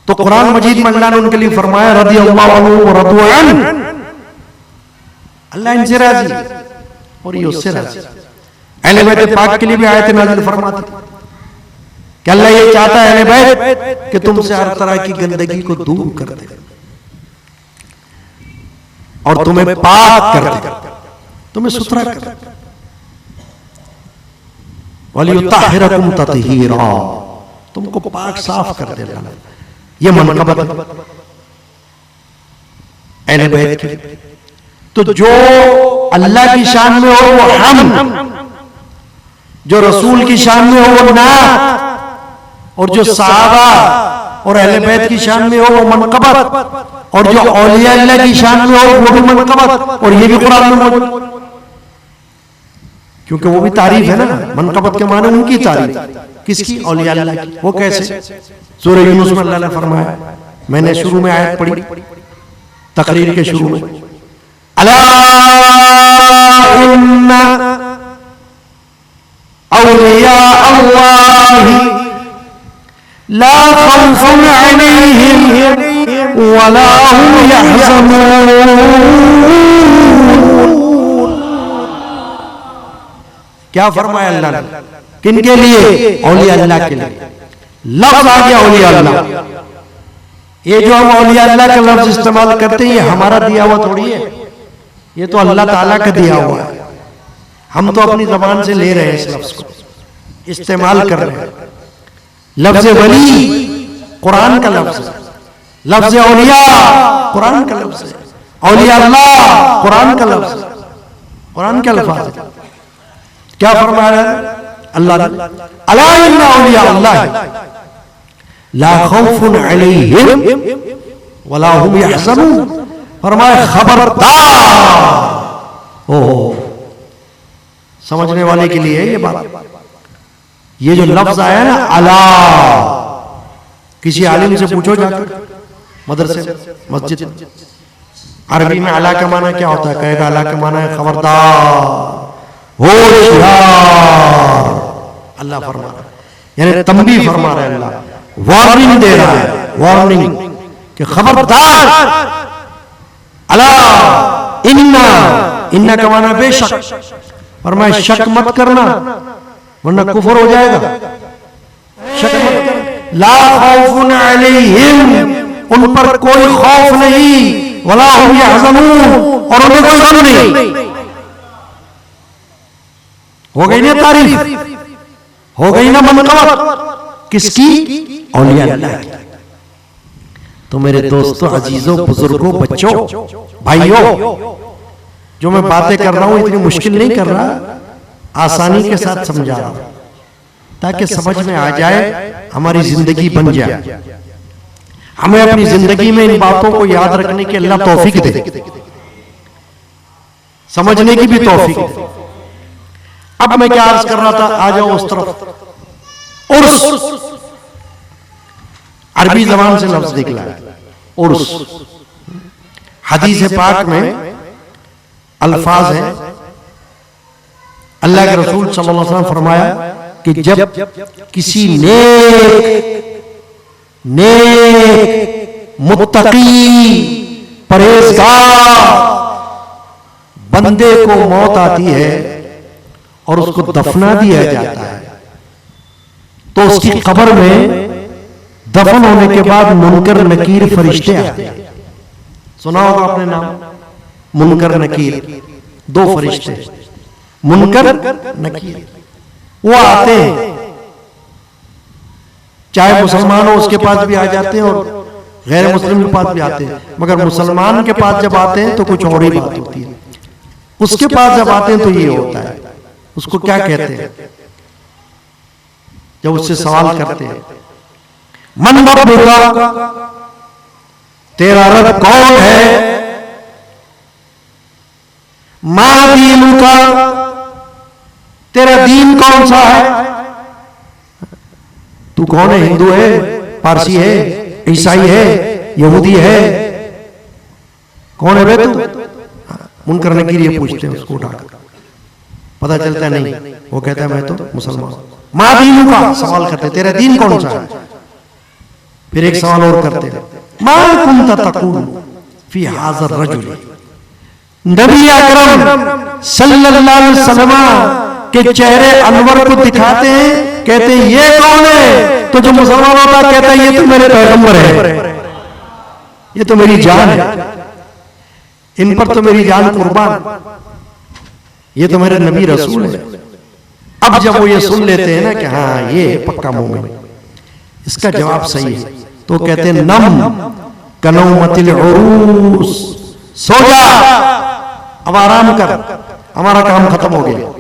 तो कुरान मजीद में अल्लाह ने उनके लिए फरमाया रदियल्लाहु अन्हु व रदू अन, अल्लाह इनसे राजी और ये उससे राजी। अहले बैत पाक के लिए भी आयत नाज़िल फरमाती कि अल्लाह ये चाहता है अहले बैत कि तुमसे हर तरह की गंदगी को दूर कर दे और तुम्हें पाक कर दे, तुम्हें सुथरा कर दे, वलियुत्तहिरकुम तत्हीरा, तुमको पाक साफ कर दे। ये मनक़बत अहले बैत की। तो जो अल्लाह की शान में हो वो हम, जो रसूल की शान में हो वो नात, और जो सहाबा और अहले बैत की शान में हो वो मनक़बत, और जो औलिया अल्लाह की शान में हो वो भी मनक़बत। और ये भी कुरान में मौजूद, क्योंकि वो भी तारीफ है ना, मनक़बत के माने उनकी तारीफ, किसकी? औलिया अल्लाह की। वो कैसे? सूरह यूनुस में अल्लाह ने फरमाया, मैंने शुरू में आयत पढ़ी तकरीर के शुरू में, अला इन्ना औलिया अल्लाह ला खौफुन अलैहिम वला हुम यहज़नून। क्या फरमाया अल्लाह ने? किनके लिए? औलिया अल्लाह के लिए। लफ्ज आ गया औलिया अल्लाह। ये जो हम औलिया अल्लाह का लफ्ज इस्तेमाल करते हैं ये हमारा दिया हुआ थोड़ी है, ये तो अल्लाह ताला का दिया हुआ है। हम तो अपनी जबान से ले रहे हैं, इस लफ्ज को इस्तेमाल कर रहे हैं। लफ्ज वली कुरान का लफ्ज है, लफ्ज औलिया कुरान का लफ्ज है, औलिया अल्लाह कुरान का लफ्ज है, कुरान के अल्फाज है। क्या फरमाया अल्लाह ने? अला इन्ना औलिया अल्लाह ला खौफुन अलैहिम वला हुम यहज़नून। फरमाया खबरदार। ओ समझने वाले के लिए ये बात, ये जो लफ्ज आया ना अला, किसी आलिम से पूछो जाकर मदरसे मस्जिद, अरबी में अला का माना क्या होता है? कहेगा अला का माना है खबरदार, होशियार। अल्लाह फरमा रहा है, यानी तंबीह फरमा रहा है, अल्लाह वार्निंग दे रहा है, वार्निंग कि खबरदार। अला इन्ना, इन्ना का माना बेशक, फरमाया शक मत करना वरना कुफर हो जाएगा। शक मत करना। ला खौफुन अलैहिम, उन पर कोई खौफ नहीं, वला हुम यहज़नून, और उन्हें कोई गम नहीं। हो गई ना तारीफ, हो गई ना मनकबत किसकी? औलिया अल्लाह की। तो मेरे दोस्तों, अजीजों, बुजुर्गों, बच्चों, भाइयों, जो मैं बातें कर रहा हूं इतनी मुश्किल नहीं कर रहा, आसानी के साथ समझा रहा हूं ताकि समझ में आ जाए, हमारी जिंदगी बन जाए। हमें अपनी जिंदगी में इन बातों को याद रखने की अल्लाह तौफीक दे, समझने की भी तौफीक दे। अब मैं क्या अर्ज कर रहा था, आ जाओ उस तरफ। उर्स अरबी जबान से लफ्ज निकला है, उर्स। हदीस पाक में अल्फाज है, अल्लाह के रसूल सल्लल्लाहु अलैहि वसल्लम फरमाया कि जब किसी नेक मुत्तकी परहेजगार बंदे को मौत आती है और उसको दफना दिया जाता है, तो उसकी कब्र में दफन होने के बाद मुनकर नकीर फरिश्ते आते हैं। सुना होगा आपने नाम, मुनकर नकीर, दो फरिश्ते, मुनकर नकीर। वो आते हैं, चाहे मुसलमान हो उसके पास भी आ जाते हैं और गैर मुस्लिम के पास भी आते हैं, मगर मुसलमान के पास जब आते हैं तो कुछ और ही बात होती है। उसके पास जब आते हैं तो ये होता है, उसको क्या कहते हैं, जब उससे सवाल करते हैं, मन रब्बुका, तेरा रब कौन है, मा दीनुका, तेरा दीन कौन सा है, तू कौन है, हिंदू है, पारसी है, ईसाई है, यहूदी है, कौन है बे तू? मुनकर नकीर ये पूछते हैं उसको उठाकर, पता चलता नहीं, वो कहता है मैं तो मुसलमान। मा दीनुका, सवाल करते तेरा दीन कौन सा है। फिर एक सवाल और करते हैं, मा कुंता तक़ूल फी हाज़र रजुल, नबी अकरम सल्लल्लाहु अलैहि वसल्लम के चेहरे अनवर को दिखाते हैं, कहते हैं ये कौन है, तो जो मुसलमान होता है कहता है ये तो मेरे पैगंबर है, ये तो मेरी जान है, इन पर तो मेरी जान कुर्बान, ये तो मेरे नबी रसूल है। अब जब वो ये सुन लेते हैं ना कि हाँ ये पक्का मोमिन, इसका जवाब सही है, तो कहते हैं नम कनौमतिल उरूस, सो जा, अब आराम कर, हमारा काम खत्म हो गया।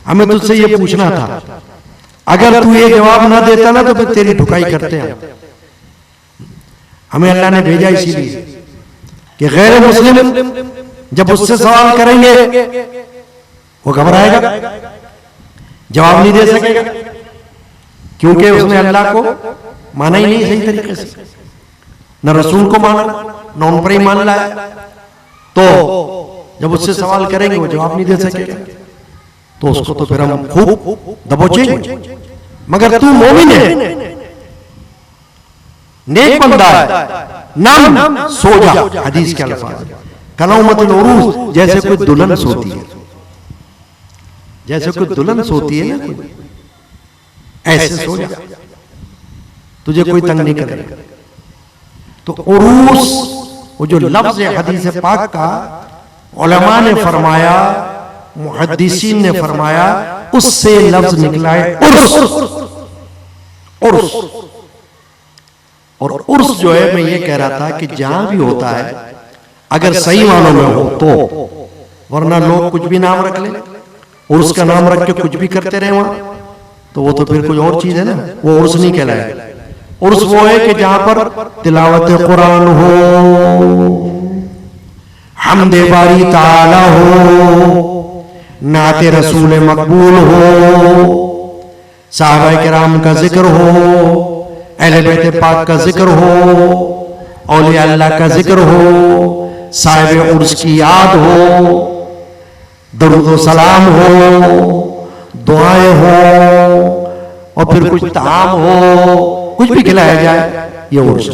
हमें तुझसे ये पूछना था, अगर तू ये जवाब ना देता ना तो फिर तेरी ठुकाई करते हैं। हमें अल्लाह ने भेजा इसीलिए कि गैर मुस्लिम जब उससे सवाल करेंगे वो घबराएगा, जवाब नहीं दे सकेगा, क्योंकि उसने अल्लाह को माना ही नहीं सही तरीके से, न रसूल को माना, न उन पर ही मान लाया, तो जब उससे सवाल करेंगे वो जवाब नहीं दे सकेगा, तो उसको तो फिर हम खूब दबोचेंगे। मगर तू मोमिन है, नेक बंदा है, नम सो जा, हदीस के अल्फाज, कनौमतुल उरूस, जैसे कोई दुल्हन सोती है, जैसे कोई दुल्हन सोती है ना, ऐसे सो जा, तुझे कोई तंग नहीं करेगा। तो उरूस, वो जो लफ्ज है हदीस पाक का, उलमा ने फरमाया, मुहद्दिसीन ने फरमाया, उससे लफ्ज निकला है उर्स, उर्स। और उर्स जो है, मैं ये कह रहा था कि जहां भी होता है अगर सही मानों में हो तो, वरना लोग कुछ भी नाम रख ले, उर्स का नाम रख के कुछ भी करते रहे वहां, तो वो तो फिर कुछ और चीज है ना, वो उर्स नहीं कहलाएगा। उर्स वो है कि जहां पर तिलावत कुरान हो, हमदे बारी ताला हो, नाते रसूल मकबूल हो, साहबा किराम का जिक्र हो, अहले बैत पाक का जिक्र हो, औलिया अल्लाह का जिक्र हो, साहिब उर्स की याद हो, दरूद व सलाम हो, दुआएं हो, और फिर कुछ ताम हो, कुछ भी खिलाया जाए, ये उर्स।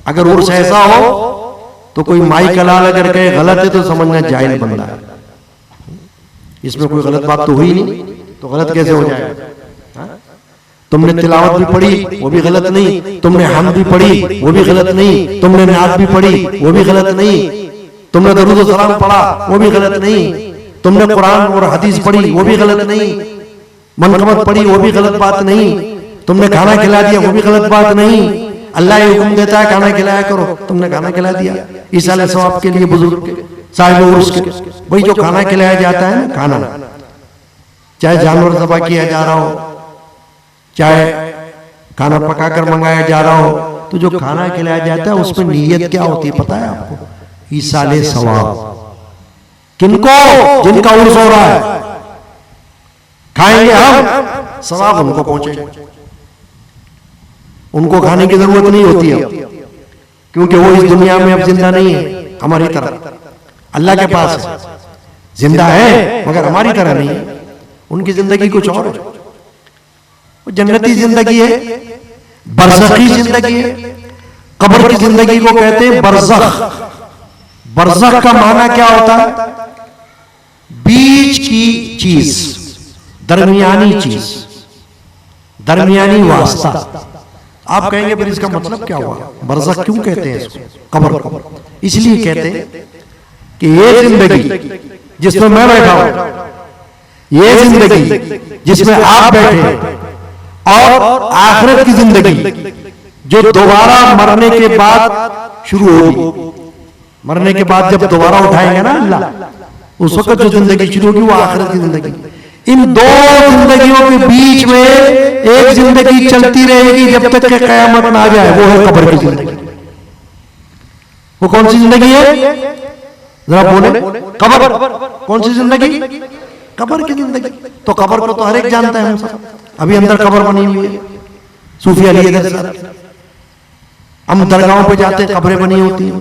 अगर उर्स ऐसा हो तो कोई माई कलाल अगर कहे गलत है तो समझना जाहिल बंदा है, इसमें कोई गलत बात तो हुई नहीं, तो गलत कैसे हो जाएगा। तुमने तिलावत भी पढ़ी वो भी गलत नहीं, तुमने हम भी पढ़ी वो भी गलत नहीं, तुमने नात भी पढ़ी वो भी गलत नहीं, तुमने दरूद व सलाम पढ़ा वो भी गलत नहीं, तुमने कुरान और हदीस पढ़ी वो भी गलत नहीं, मनकबत पढ़ी वो भी गलत बात नहीं, तुमने खाना खिला दिया वो भी गलत बात नहीं। अल्लाह ये हुक्म देता है खाना खिलाया करो, तुमने खाना खिला दिया, ईसाले सवाब के लिए बुजुर्ग साहिब उर्स के, भाई जो खाना खिलाया जाता है ना, खाना चाहे जानवर ज़बह किया जा रहा हो, चाहे खाना पकाकर मंगाया जा रहा हो, तो जो खाना खिलाया जाता है उसमें नीयत क्या होती है पता है आपको? ईसाले सवाब। किनको? जिनका उर्स हो रहा है, खाएंगे हम, सवाब उनको पहुंचेगा, उनको खाने की जरूरत नहीं होती है, क्योंकि वो इस दुनिया में अब जिंदा नहीं है हमारी तरह, अल्लाह के पास है, जिंदा है मगर हमारी तरह नहीं है, उनकी जिंदगी कुछ और है, वो जन्नती जिंदगी है, बरज़खी जिंदगी है। कब्र की जिंदगी को कहते हैं बरज़ख। बरज़ख का माना क्या होता है? बीच की चीज, दरमियानी चीज, दरमियानी वास्ता। आप कहेंगे फिर इसका मतलब क्या हुआ? बरज़ख क्यों कहते हैं इसको, कब्र को? इसलिए कहते हैं कि ये जिंदगी जिसमें मैं बैठा हूं, ये जिंदगी जिसमें आप बैठे हैं, और आखिरत की जिंदगी जो दोबारा मरने के बाद शुरू होगी, मरने के बाद जब दोबारा उठाएंगे ना अल्लाह, उस वक्त जो जिंदगी शुरू होगी वो आखिरत की जिंदगी। इन दो जिंदगियों के बीच में एक जिंदगी चलती रहेगी जब तक कि कयामत ना आ जाए, वो है कब्र की जिंदगी। वो कौन सी जिंदगी है जरा बोले? कब्र। कौन सी जिंदगी? कब्र की जिंदगी। तो कब्र को तो हर एक जानता है, हम सब अभी अंदर कब्र बनी हुई है, सूफी अली इधर, हम दरगाहों पे जाते हैं कब्रें बनी होती हैं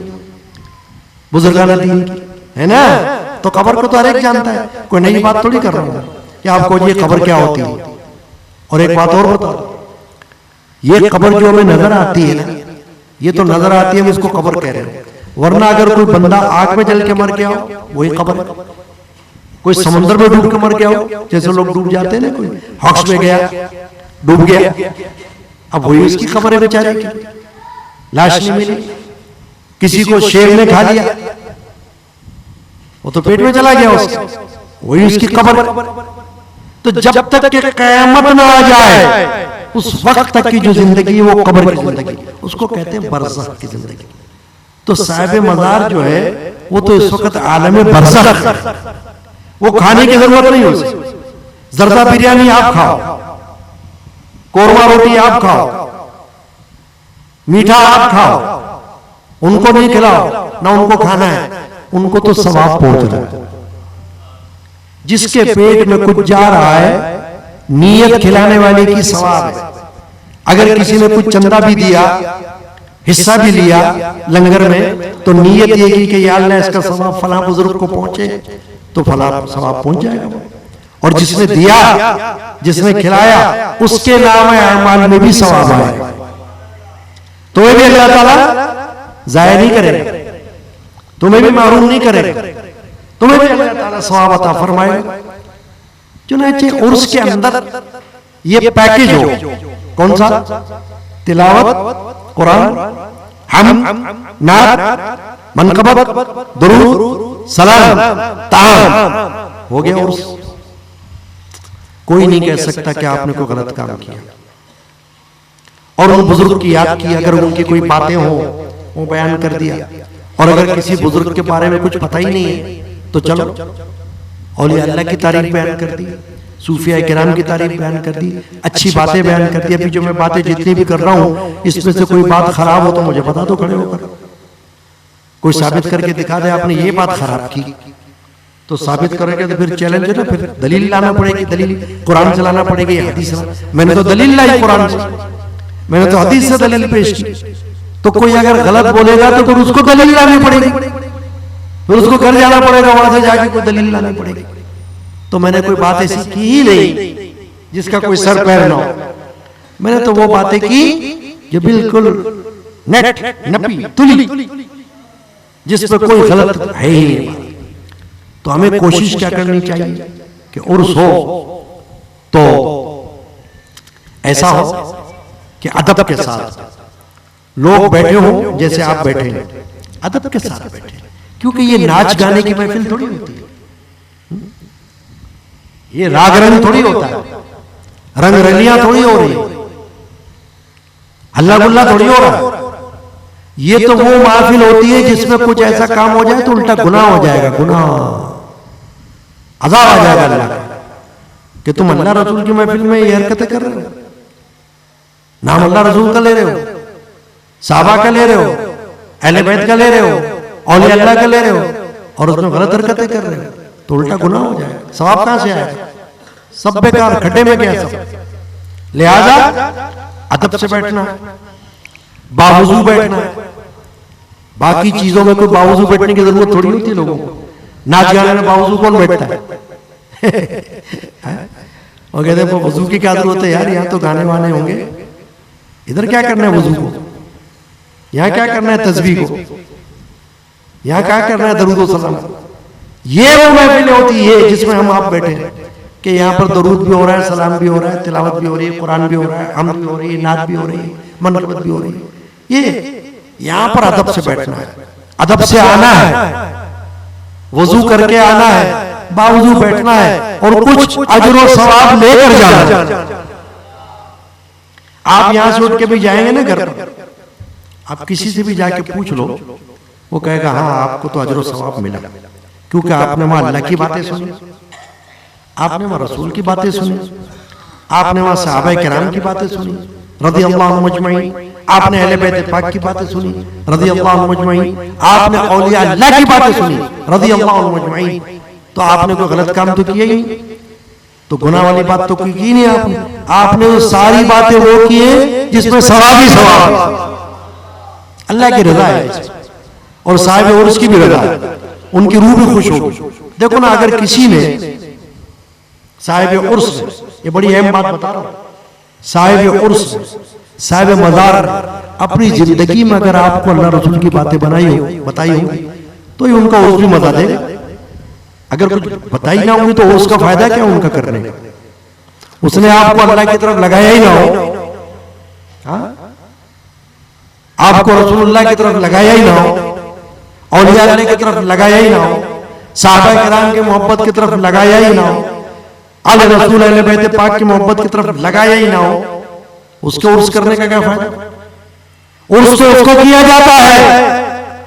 बुजुर्गाना दीन की, है ना? तो कब्र को तो हर एक जानता है, कोई नई बात थोड़ी कर रहा हूं कि आपको ये कब्र क्या होती है। और एक बात और बताओ, ये कब्र जो हमें नजर आती है ना, ये तो नजर आती है, हम इसको कब्र कह रहे हैं, वरना अगर कोई बंदा आग में जल के मर गया हो वही कब्र है, कोई समुद्र में डूब के मर गया हो, जैसे लोग डूब जाते हैं ना, कोई हॉक्स में गया डूब गया, अब वही उसकी कब्र है बेचारे की, लाश नहीं मिली। किसी को शेर ने खा लिया, वो तो पेट में चला गया उसके, वही उसकी कब्र। तो जब तक कि कयामत ना आ जाए उस वक्त तक की जो जिंदगी है वो कब्र की जिंदगी, उसको कहते हैं बरज़ख की जिंदगी। तो साहिब मज़ार जो है वो तो इस वक्त आलम बरज़ख, वो खाने की जरूरत नहीं होती, जर्दा बिरयानी आप खाओ, कोरमा रोटी आप खाओ, मीठा आप खाओ, उनको नहीं खिलाओ ना उनको खाना है, उनको तो सवाब पहुंच रहा है। जिसके पेट में कुछ जा रहा है, नीयत खिलाने वाले की सवाब है। अगर किसी ने कुछ चंदा भी दिया, हिस्सा भी लिया लंगर में, तो नीयत ये की कि या अल्लाह इसका सवाब फलां बुजुर्ग को पहुंचे, तो फलां सवाब पहुंच जाएगा। और जिसने दिया, जिसने खिलाया, उसके नाम अमाल में भी सवाब आएगा, तो ये भी अल्लाह ताला जाया नहीं करेगा, तुम्हें भी महरूम नहीं करेगा, तुम्हें भी अल्लाह ताला सवाब अता फरमाएगा। चुनांचे उर्स के अंदर ये पैकेज हो, कौन सा? तिलावत कुरान, हम नात, मनकबत, दुरूद, सलाम, ताम, हो गया उर्स। कोई नहीं कह सकता कि आपने कोई गलत काम किया। और उन बुजुर्ग की याद की, अगर उनकी कोई बातें हो वो बयान कर दिया, और अगर किसी बुजुर्ग के बारे में कुछ पता ही नहीं है तो चलो औलिया अल्लाह की तारीफ बयान कर दी, सूफिया किराम की तारीफ बयान कर दी, अच्छी बातें बयान कर दी। अभी जो मैं बातें जितनी भी कर रहा हूं, इसमें से कोई बात खराब हो तो मुझे बता दो खड़े होकर, कोई साबित करके दिखा दे आपने ये बात खराब की, तो साबित करेंगे तो फिर चैलेंज है ना, फिर दलील लाना पड़ेगी, दलील कुरान चलाना पड़ेगी, हदीस। मैंने तो दलील लाई कुरान से, मैंने तो हदीस से दलील पेश की, तो कोई अगर गलत बोलेगा तो फिर उसको दलील लानी पड़ेगी, फिर उसको घर जाना पड़ेगा, वहां से जाके कोई दलील लानी पड़ेगी। तो मैंने कोई बात ऐसी की ही नहीं जिसका कोई सर पैर ना हो। मैंने तो वो बातें की जो बिल्कुल नेट नपी तुली, जिसमें कोई गलत है ही नहीं। तो हमें कोशिश क्या करनी चाहिए कि उर्स हो तो ऐसा हो कि अदब के साथ लोग बैठे हो, जैसे आप बैठे हैं, अदब के साथ बैठे, क्योंकि ये नाच गाने की महफिल थोड़ी होती है। ये राग रंग थोड़ी होता है, रंग रलियां थोड़ी हो रही, हल्ला गुल्ला थोड़ी हो रहा है। ये तो वो महफिल होती है जिसमें कुछ ऐसा काम हो जाए तो उल्टा गुनाह हो जाएगा, गुनाह, अज़ाब आ जाएगा अल्लाह का कि तुम अल्लाह रसूल की महफिल में ये हरकतें कर रहे हो, नाम अल्लाह रसूल का ले रहे हो, साहबा का ले रहे हो, अहले बैत का ले रहे हो, औलिया अल्लाह का ले रहे हो, और उसमें गलत हरकतें कर रहे हो तो उल्टा गुनाह हो जाएगा। सवाब कहां से आएगा? सब बेकार, खड्डे में गया सब। लिहाजा अदब से बैठना है, बावजू बैठना है। बाकी चीजों में कोई बावजू बैठने की जरूरत थोड़ी होती है लोगों को। नाच गाने में बावजू कौन बैठता है? और कहते हैं वजू की क्या जरूरत है यार, यहाँ तो गाने वाने होंगे, इधर क्या करना है वजू को, यहाँ क्या करना है तस्बीह को, यहाँ क्या करना है दरूद व सलाम। ये वो महफिल होती है जिसमें हम आप बैठे हैं कि यहाँ पर दरूद भी हो रहा है, सलाम भी हो रहा है, तिलावत भी हो रही है, कुरान भी हो रहा है, हम्द भी हो रही है, नात भी हो रही है, मनक़बत भी हो रही है। ये यहाँ पर अदब से बैठना है, अदब से आना है, वजू करके आना है, बावजू बैठना है और कुछ अजर व सवाब लेकर जाना। आप यहां से उठ के भी जाएंगे ना घर पर, आप किसी से भी जाके पूछ लो, वो कहेगा हाँ आपको तो अजर व सवाब मिला, क्योंकि आपने वहां अल्लाह की बातें सुनी, आपने वहां रसूल की बातें सुनी, आपने वहां सहाबा किराम की बातें सुनी रज़ियल्लाहु अन्हुम अजमईन, आपने अहले बैत पाक की बातें सुनी रज़ियल्लाहु अन्हुम अजमईन, आपने औलिया अल्लाह की बातें सुनी रज़ियल्लाहु अन्हुम अजमईन। तो आपने कोई गलत काम तो किया ही नहीं, तो गुनाह वाली बात तो की नहीं आपने। आपने वो सारी बातें वो की है जिसमें सवाब ही सवाब है, अल्लाह की रजा है और साहिब उर्स की भी रजा है, उनकी रूह भी खुश होगी। देखो ना, अगर किसी ने साहिब उर्स, ये बड़ी अहम बात बता रहा हूं, साहिब उर्स, साहिब मज़ार अपनी जिंदगी में अगर आपको अल्लाह रसूल की बातें बताई हो तो ये उनका उर्स भी मजा देगा। अगर कुछ बताई ना होगी तो उसका फायदा क्या उनका करने का? उसने आपको अल्लाह की तरफ लगाया ही ना हो, हाँ? आपको रसूलुल्लाह की तरफ लगाया ही ना हो, औलिया अल्लाह की तरफ लगाया ही ना हो, सहाबा किराम की मोहब्बत की तरफ लगाया ही ना हो, अहले रसूल अहले बैत पाक की मोहब्बत की तरफ लगाया ही ना हो, उसके उर्स करने का क्या फायदा? उर्स तो उसको किया जाता है,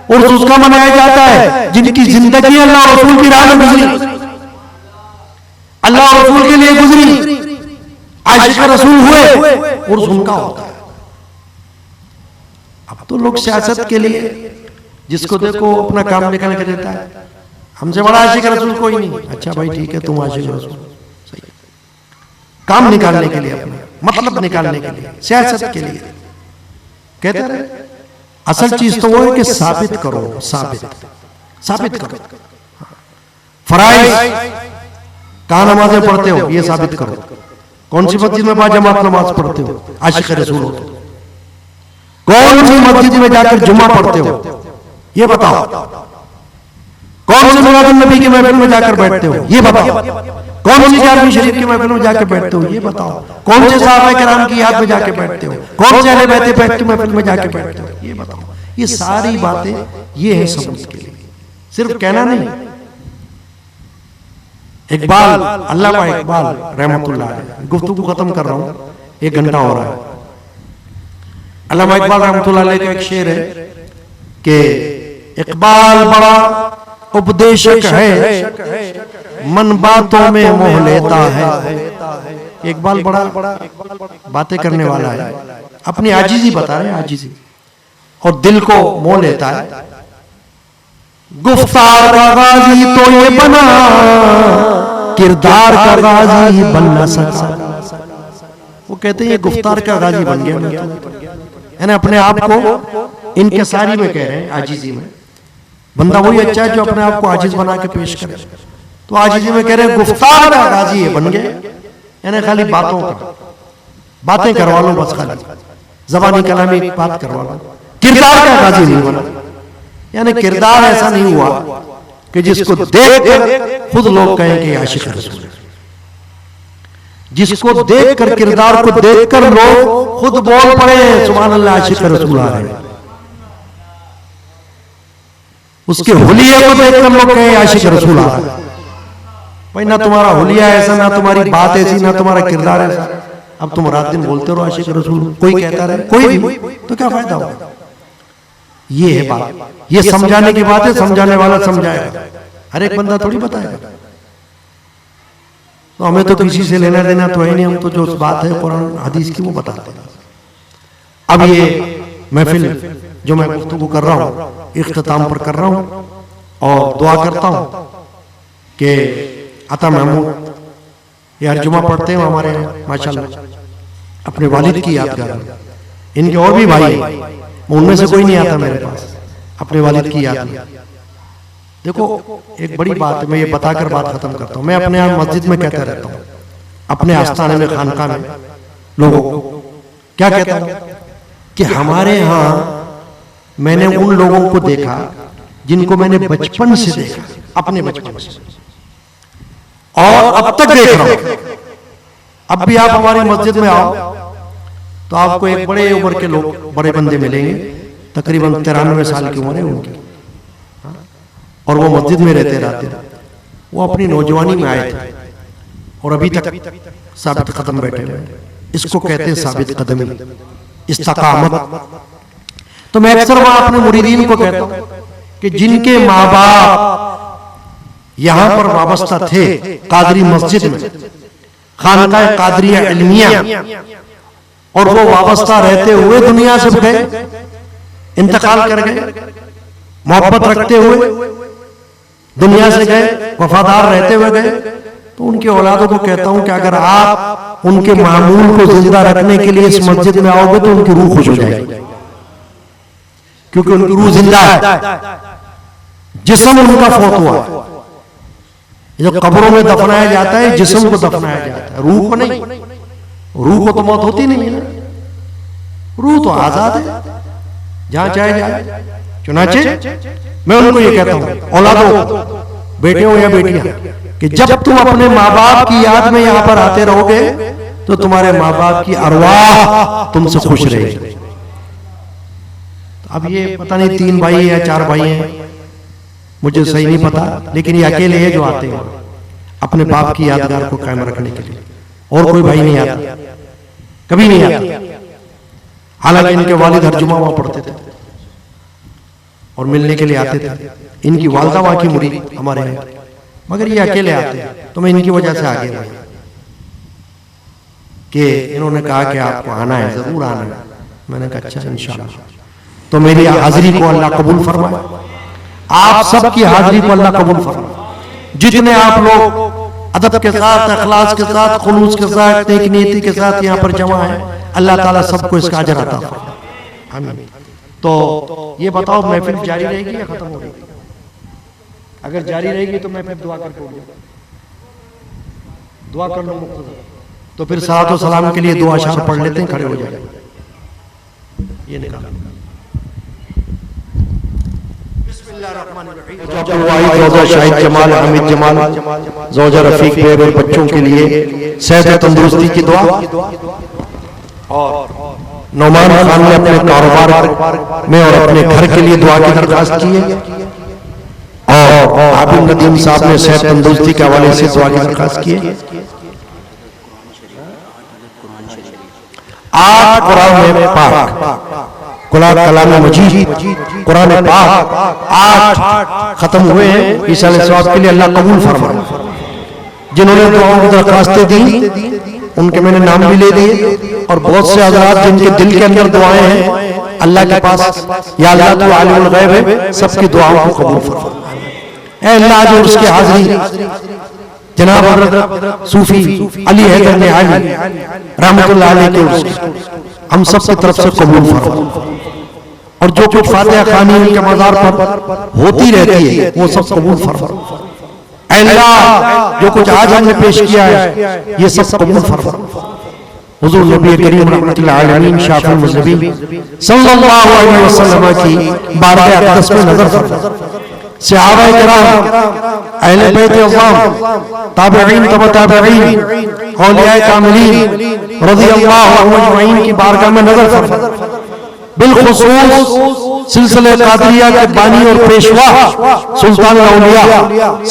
उर्स उसका मनाया जाता है जिनकी जिंदगी अल्लाह रसूल की राह में गुजरी, अल्लाह रसूल के लिए गुजरी, आशिक रसूल हुए, उर्स उनका होता है। अब तो लोग सियासत के लिए जिसको देखो अपना काम निकाल के देता है, हमसे बड़ा आशिक रसूल कोई नहीं। अच्छा भाई ठीक है, तुम आशिक रसूल, सही, काम निकालने के लिए, अपना मतलब निकालने के लिए, सियासत के लिए कहते रहे। असल चीज तो वो है कि साबित करो, साबित करो। फराइज कहां नमाजें पढ़ते हो ये साबित करो, कौन सी मस्जिद में बाजमात नमाज पढ़ते हो, आशिक रसूल हो, कौन सी मस्जिद में जाकर जुमा पढ़ते हो ये बताओ, कौन सी मिलादुन नबी की महफिल में जाकर बैठते हो ये बताओ, कौन सी 11वीं शरीफ की महफिल में जाकर बैठते हो ये बताओ, कौन से सहाबा किराम की याद में जाके बैठते हो, कौन से अहले बैत पाक की महफिल में जाके बैठते हो ये बताओ। ये सारी बातें ये है सबूत के लिए, सिर्फ कहना नहीं। इकबाल, अल्लामा इकबाल रहमतुल्लाह अलैह, गुफ्तगू खत्म कर रहा हूं, 1 घंटा हो रहा है। अल्लामा इकबाल रहमतुल्लाह अलैह का एक शेर है कि इकबाल बड़ा उपदेशक है, मन बातों में मोह लेता है। इकबाल बड़ा बातें करने वाला है, अपनी आजीजी बता रहे हैं, आजीजी, और दिल को मोह लेता है। गुफ्तार का गाजी तो ये बना, किरदार का गाजी बन न सका। वो कहते हैं ये गुफ्तार का गाजी बन गया, यानी अपने आप को इनकिसारी में कह रहे हैं, आजीजी में। बंदा वही अच्छा है जो अपने आप को आजिज बना के पेश करे, तो आजीजी में कह रहे हैं गुफ्तार का गाजी ये बन गया, यानी खाली बातों का, बातें करवा लो बस, खाली जबानी कलामी बात करवा लो, किरदार का गाजी नहीं बना। यानी किरदार ऐसा नहीं हुआ कि जिसको देखकर खुद लोग कहें कि आशिक रसूल है, जिसको देखकर, किरदार को देखकर लोग खुद बोल पड़े सुभान अल्लाह आशिक रसूल आ रहे हैं, उसके हुलिये को देखकर लोग कहें आशिक रसूल आ रहे हैं। भाई ना तुम्हारा हुलिया ऐसा, ना तुम्हारी बात ऐसी, ना तुम्हारा किरदार ऐसा, अब तुम रात दिन बोलते रहो आशिक रसूल, कोई कहता रहे, कोई भी, तो क्या फायदा होगा? ये है बात, ये समझाने की बात है, समझाने वाला समझाएगा, हर एक बंदा थोड़ी बताएगा। तो हमें तो किसी से लेना देना तो है नहीं, हम तो जो बात है कुरान हदीस की वो बताते हैं। अब ये महफिल जो मैं गुफ्तगू कर रहा हूँ, इख्तिताम पर कर रहा हूँ और दुआ करता हूँ कि अता महमूद ये हर जुमा पढ़ते हैं हमारे माशाल्लाह, अपने वालिद की यादगार में, इनके और भी भाई उनमें से कोई नहीं आता मेरे पास, अपने वालिद की याद में। देखो एक बड़ी बात मैं ये बताकर बात खत्म करता हूँ। मैं अपने यहाँ मस्जिद में कहता रहता हूँ, अपने आस्थाने में, खानका में लोगों को क्या कहता हूँ कि हमारे यहाँ मैंने उन लोगों को देखा जिनको मैंने बचपन से देखा, अपने बचपन से, और अब तक देख रहा हूं। अब भी आप हमारी मस्जिद में आओ तो आपको एक बड़े उम्र के लोग, बड़े बंदे मिलेंगे, तकरीबन 93 साल की उम्र है उनकी, और वो मस्जिद में रहते। वो अपनी नौजवानी में आए थे और अभी तक साबित कदम बैठे हुए। इसको कहते हैं साबित कदमी, इस्तिकामत। तो मैं अक्सर वहां अपने मुरीदीन को कहता हूं कि जिनके माँ बाप यहां पर वाबस्ता थे कादरी मस्जिद में, खानकाह कादरिया इल्मिया, और वो वाबस्ता रहते हुए दुनिया से गए, इंतकाल कर गए, मोहब्बत रखते हुए दुनिया से गए, वफादार रहते हुए गए, तो उनके औलादों को कहता हूं कि अगर आप उनके मामूल को जिंदा रखने के लिए इस मस्जिद में आओगे तो उनकी रूह खुश हो जाएगी, क्योंकि उनकी रूह जिंदा है, जिस्म उनका फौत हुआ है। जो कब्रों में दफनाया जाता है जिस्म को दफनाया जाता है, रूह को नहीं। रूह को तो मौत होती नहीं है, रूह तो आजाद है, जहां चाहे जाए, चुनाचे। मैं उनको ये कहता हूं, औलादों, बेटे हो या बेटियां, कि जब तुम अपने माँ बाप की याद में यहां पर आते रहोगे तो तुम्हारे माँ बाप की अरवाह तुमसे खुश रहेगी। अब ये पता नहीं 3 भाई या 4 भाई हैं, मुझे सही नहीं पता, लेकिन ये अकेले हैं जो आते हैं अपने बाप की यादगार को कायम रखने के लिए, और कोई भाई नहीं आता, कभी नहीं आता। हालांकि इनके वालिद हर जुमा वहां पढ़ते थे और मिलने के लिए आते थे, इनकी वालदा वहां की मुरीद हमारे यहाँ, मगर ये अकेले आते हैं। तो मैं इनकी वजह से आगे रहा कि इन्होंने कहा कि आपको आना है, जरूर आना है। मैंने कहा अच्छा इंशाल्लाह। तो मेरी हाजिरी को अल्लाह कबूल फरमाए, आप सबकी हाजिरी को अल्लाह कबूल फरमाए। जितने आप लोग अदब के साथ, अखलास के साथ, खुलूस के साथ, नेक नीयती के साथ यहाँ पर जमा है, अल्लाह ताला सबको इसका अजर अता फरमाए, आमीन। तो ये बताओ महफिल जारी रहेगी या खत्म हो जाएगी? अगर जारी रहेगी तो मैं फिर दुआ कर दूंगा, दुआ कर लो मुख्तसर, तो फिर सलात व सलाम के लिए दुआ अशार पढ़ लेते हैं, खड़े हो जाए। ये निकाला शाहिद जमाल, हामिद जमाल, ज़ौजा रफीक बेग और बच्चों के लिए सेहत तंदुरुस्ती की दुआ, और नौमान खान ने अपने कारोबार में और अपने घर के लिए दुआ की दरखास्त की है, और आबिद नदीम साहब ने सेहत तंदुरुस्ती के हवाले से दुआ की दरखास्त की है। 8 कुरान में पाक, कलाम मजीद, कुरान पाक 8 खत्म हुए हैं। ईसा अलैहिस्सलाम के लिए अल्लाह कबूल फरमाए। जिन्होंने दुआओं की दरखास्तें दी उनके मैंने नाम भी ले दिए, और बहुत से हज़रात जिनके दिल के अंदर दुआएं हैं अल्लाह के पास, या अल्लाह तू आलिमुल गैब है, सबकी दुआओं को कबूल फरमा। ऐ अल्लाह जो उसकी हाजिरी जनाब हज़रत सूफी अली हैदर निहाली रहमतुल्लाह अलैह के उर्स हम सब की तरफ से कबूल फरमा, और जो कुछ फातिहा खानी उनके मज़ार पर होती रहती है वो सब कबूल फरमा। ऐ अल्लाह जो कुछ आज हमने पेश किया है ये सब कबूल फरमा। हुजूर नबी करीम रहमतुल्लाह अलैहि शाफी मुज़्ज़बी सल्लल्लाहु अलैहि वसल्लम की बारगाह अक़दस में नजर फरमा। सहाबाए किराम, अहले बैत अज़्ज़ाम, ताबिईन, तबा ताबिईन, औलियाए कामिलीन रज़ियल्लाहु अन्हुम अजमईन की बारगाह में नजर फरमा। बिलखुसूस सिलसिले कादरिया के बानी और पेशवा सुल्तान औलिया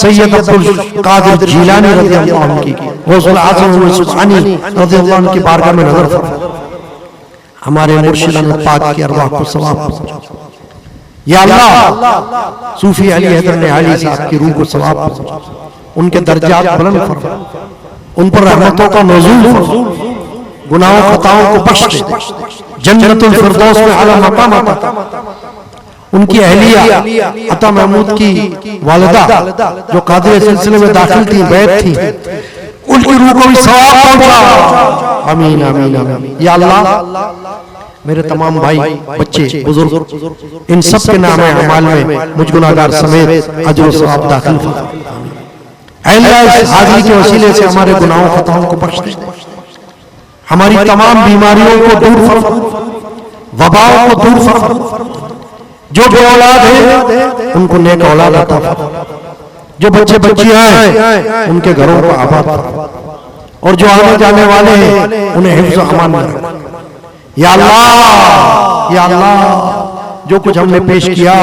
सैयद अब्दुल कादिर जिलानी रज़ियल्लाहु अन्हु की गौसुल आज़म सुब्हानी रज़ियल्लाहु अन्हु की बारगाह में नजर फरमा, हमारे मुर्शिद पाक की अरवाह को सवाब पहुंचा। या अल्लाह सूफी अली हैदर निहाली साहब की रूह को सवाब पहुंचा, उनके दर्जात बुलंद फरमा, उन पर रहमतों का नुज़ूल फरमा, गुनाहों खताओं को बख्श दे, जन्नतुल फिरदौस में आला मकाम अता। उनकी अहलिया अता महमूद की वालिदा जो कादिर सिलसिले में दाखिल थी, बैत थी, उनकी रूह को भी सवाब पहुंचा। आमीन आमीन आमीन। या अल्लाह मेरे तमाम भाई बच्चे बुजुर्ग इन सब के नाम अमाल में मुझ गुनाहगार समेत अजर सवाब दाखिल फरमा। अल्लाह इस हाजिरी के वसीले से हमारे गुनाहों खताओं को बख्श दे, हमारी तमाम बीमारियों को दूर फरमा, वबाओं को दूर फरमा। जो भी औलाद है उनको नेक औलाद अता फरमा, जो बच्चे बच्चियां हैं उनके घरों को आबाद फरमा, और जो आने जाने वाले हैं उन्हें हिफ्ज़ व अमान में रखना। या अल्लाह या अल्लाह जो कुछ हमने पेश किया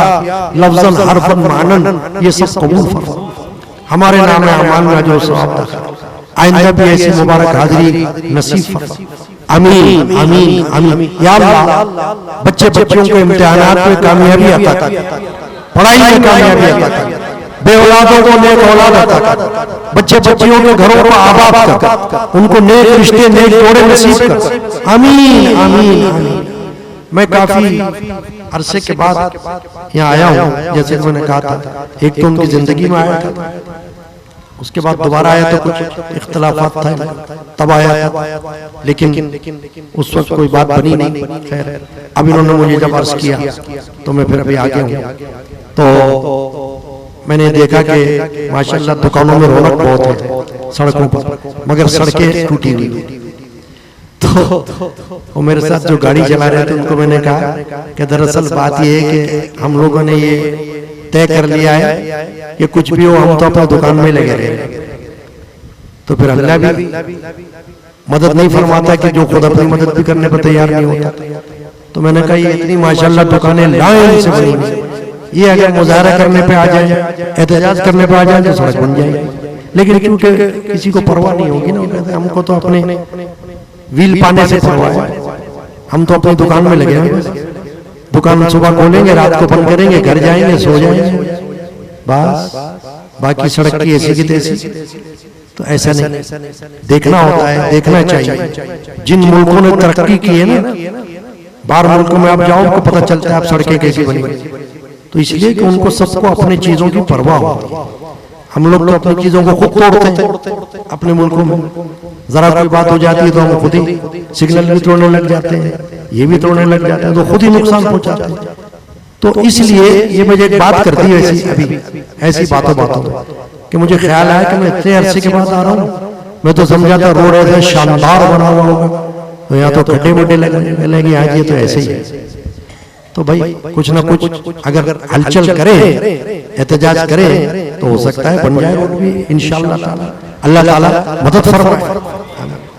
लफ्ज़न हरफन मानन ये सब कबूल फरमा, हमारे नाम अमाल में जो सवाब दा, आइंदा भी ऐसी मुबारक हाजिरी नसीब फरमा। आमीन आमीन आमीन। या अल्लाह बच्चे बच्चियों को इम्तिहानात में कामयाबी अता कर, पढ़ाई में कामयाबी अता कर, बे औलादों को नेक औलाद अता कर, बच्चे बच्चियों के घरों को आबाद कर, उनको नेक रिश्ते नेक जोड़े नसीब कर। आमीन आमीन आमीन। मैं काफी अरसे के बाद यहाँ आया हूँ, जैसे मैंने कहा था, एक तो उनकी जिंदगी में आया था, उसके बाद दोबारा आया तो कुछ इख्तलाफात था तब आया था, लेकिन उस वक्त कोई बात बनी नहीं। खैर अब इन्होंने मुझे जब अर्ज किया तो मैं फिर अभी आ गया हूँ, तो मैंने देखा कि माशाल्लाह दुकानों में रौनक बहुत है सड़कों पर, मगर सड़कें टूटी हुई। तो वो मेरे साथ जो गाड़ी चला रहे थे उनको मैंने कहा कि दरअसल बात ये है कि हम लोगों ने ये तय कर लिया है कि कुछ भी हो हम तो अपनी दुकान में लगे रहे, तो फिर अल्लाह भी मदद नहीं फरमाता कि जो खुद अपनी मदद भी करने पर तैयार नहीं होता। तो मैंने कहा ये इतनी माशाल्लाह दुकानें लाइन से बनी हुई, ये अगर मुजाहरा करने पे आ जाए, एहतजाज करने पे आ जाए तो सड़क बन जाएगी, लेकिन क्योंकि किसी को परवाह नहीं होगी ना, कहते हमको तो अपने व्हील पाने से परवाह है, हम तो अपनी दुकान में लगे हैं, दुकान सुबह खोलेंगे रात को बंद करेंगे, घर जाएंगे सो जाएंगे बस, बाकी सड़क की ऐसी की तैसी। तो ऐसा नहीं, देखना होता है, देखना चाहिए। जिन मुल्कों ने तरक्की की है ना, बाहर मुल्कों में आप जाओ आपको पता चलता है आप सड़कें कैसी बनी, तो इसलिए कि उनको सबको अपनी चीजों की परवाह हो। हम लोग तो अपनी चीजों को खुद तोड़ते हैं अपने मुल्कों में, जरा कोई बात हो जाती है तो हम खुद ही सिग्नल भी तोड़ने लग जाते हैं, ये भी तोड़ने लग जाते हैं, तो खुद ही नुकसान पहुंचाते हैं। तो इसलिए ये मुझे एक बात करती है ऐसी, अभी ऐसी बातों कि मुझे ख्याल आया कि मैं इतने अरसे के बाद आ रहा हूँ, मैं तो समझा था रोड ऐसे शानदार बना हुआ होगा, तो यहाँ तो खड्डे वड्डे लगे, आज ये तो ऐसे ही है। तो भाई कुछ ना कुछ अगर हलचल करे, एहतजाज करे, तो हो सकता है बन जाए रोड भी इंशाअल्लाह ताला। अल्लाह ताला मदद फरमाए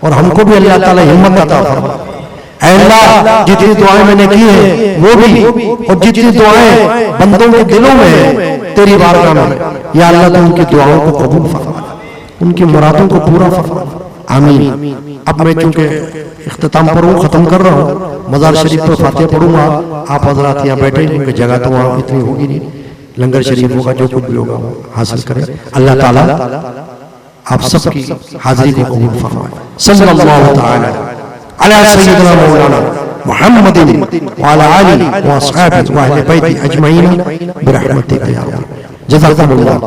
और हमको भी अल्लाह ताला हिम्मत अता फरमाए। अल्लाह जितनी दुआएं मैंने की है वो भी, और जितनी दुआएं बंदों के दिलों में है तेरी बारगाह में, या अल्लाह तू उनकी दुआओं को कबूल फरमा, उनकी मुरादों को पूरा फरमा। आमीन। अब मैं चूंकि इख्तिताम पर हूँ, खत्म कर रहा हूँ, मजार शरीफ पर फातिहा पढ़ूंगा, आप हजरात यहाँ बैठे होंगे, जगह तो वहाँ इतनी होगी नहीं, लंगर शरीफ होगा, जो कुछ भी होगा हासिल करें। अल्लाह ताला आप सबकी हाजिरी को कबूल फरमाए। सल्लल्लाहु तआला अला सय्यिदना मौलाना मुहम्मदिन व अला आलिहि व अस्हाबिहि व अहले बैति अजमईन बिरहमतिका या अल्लाह। जज़ाकल्लाह।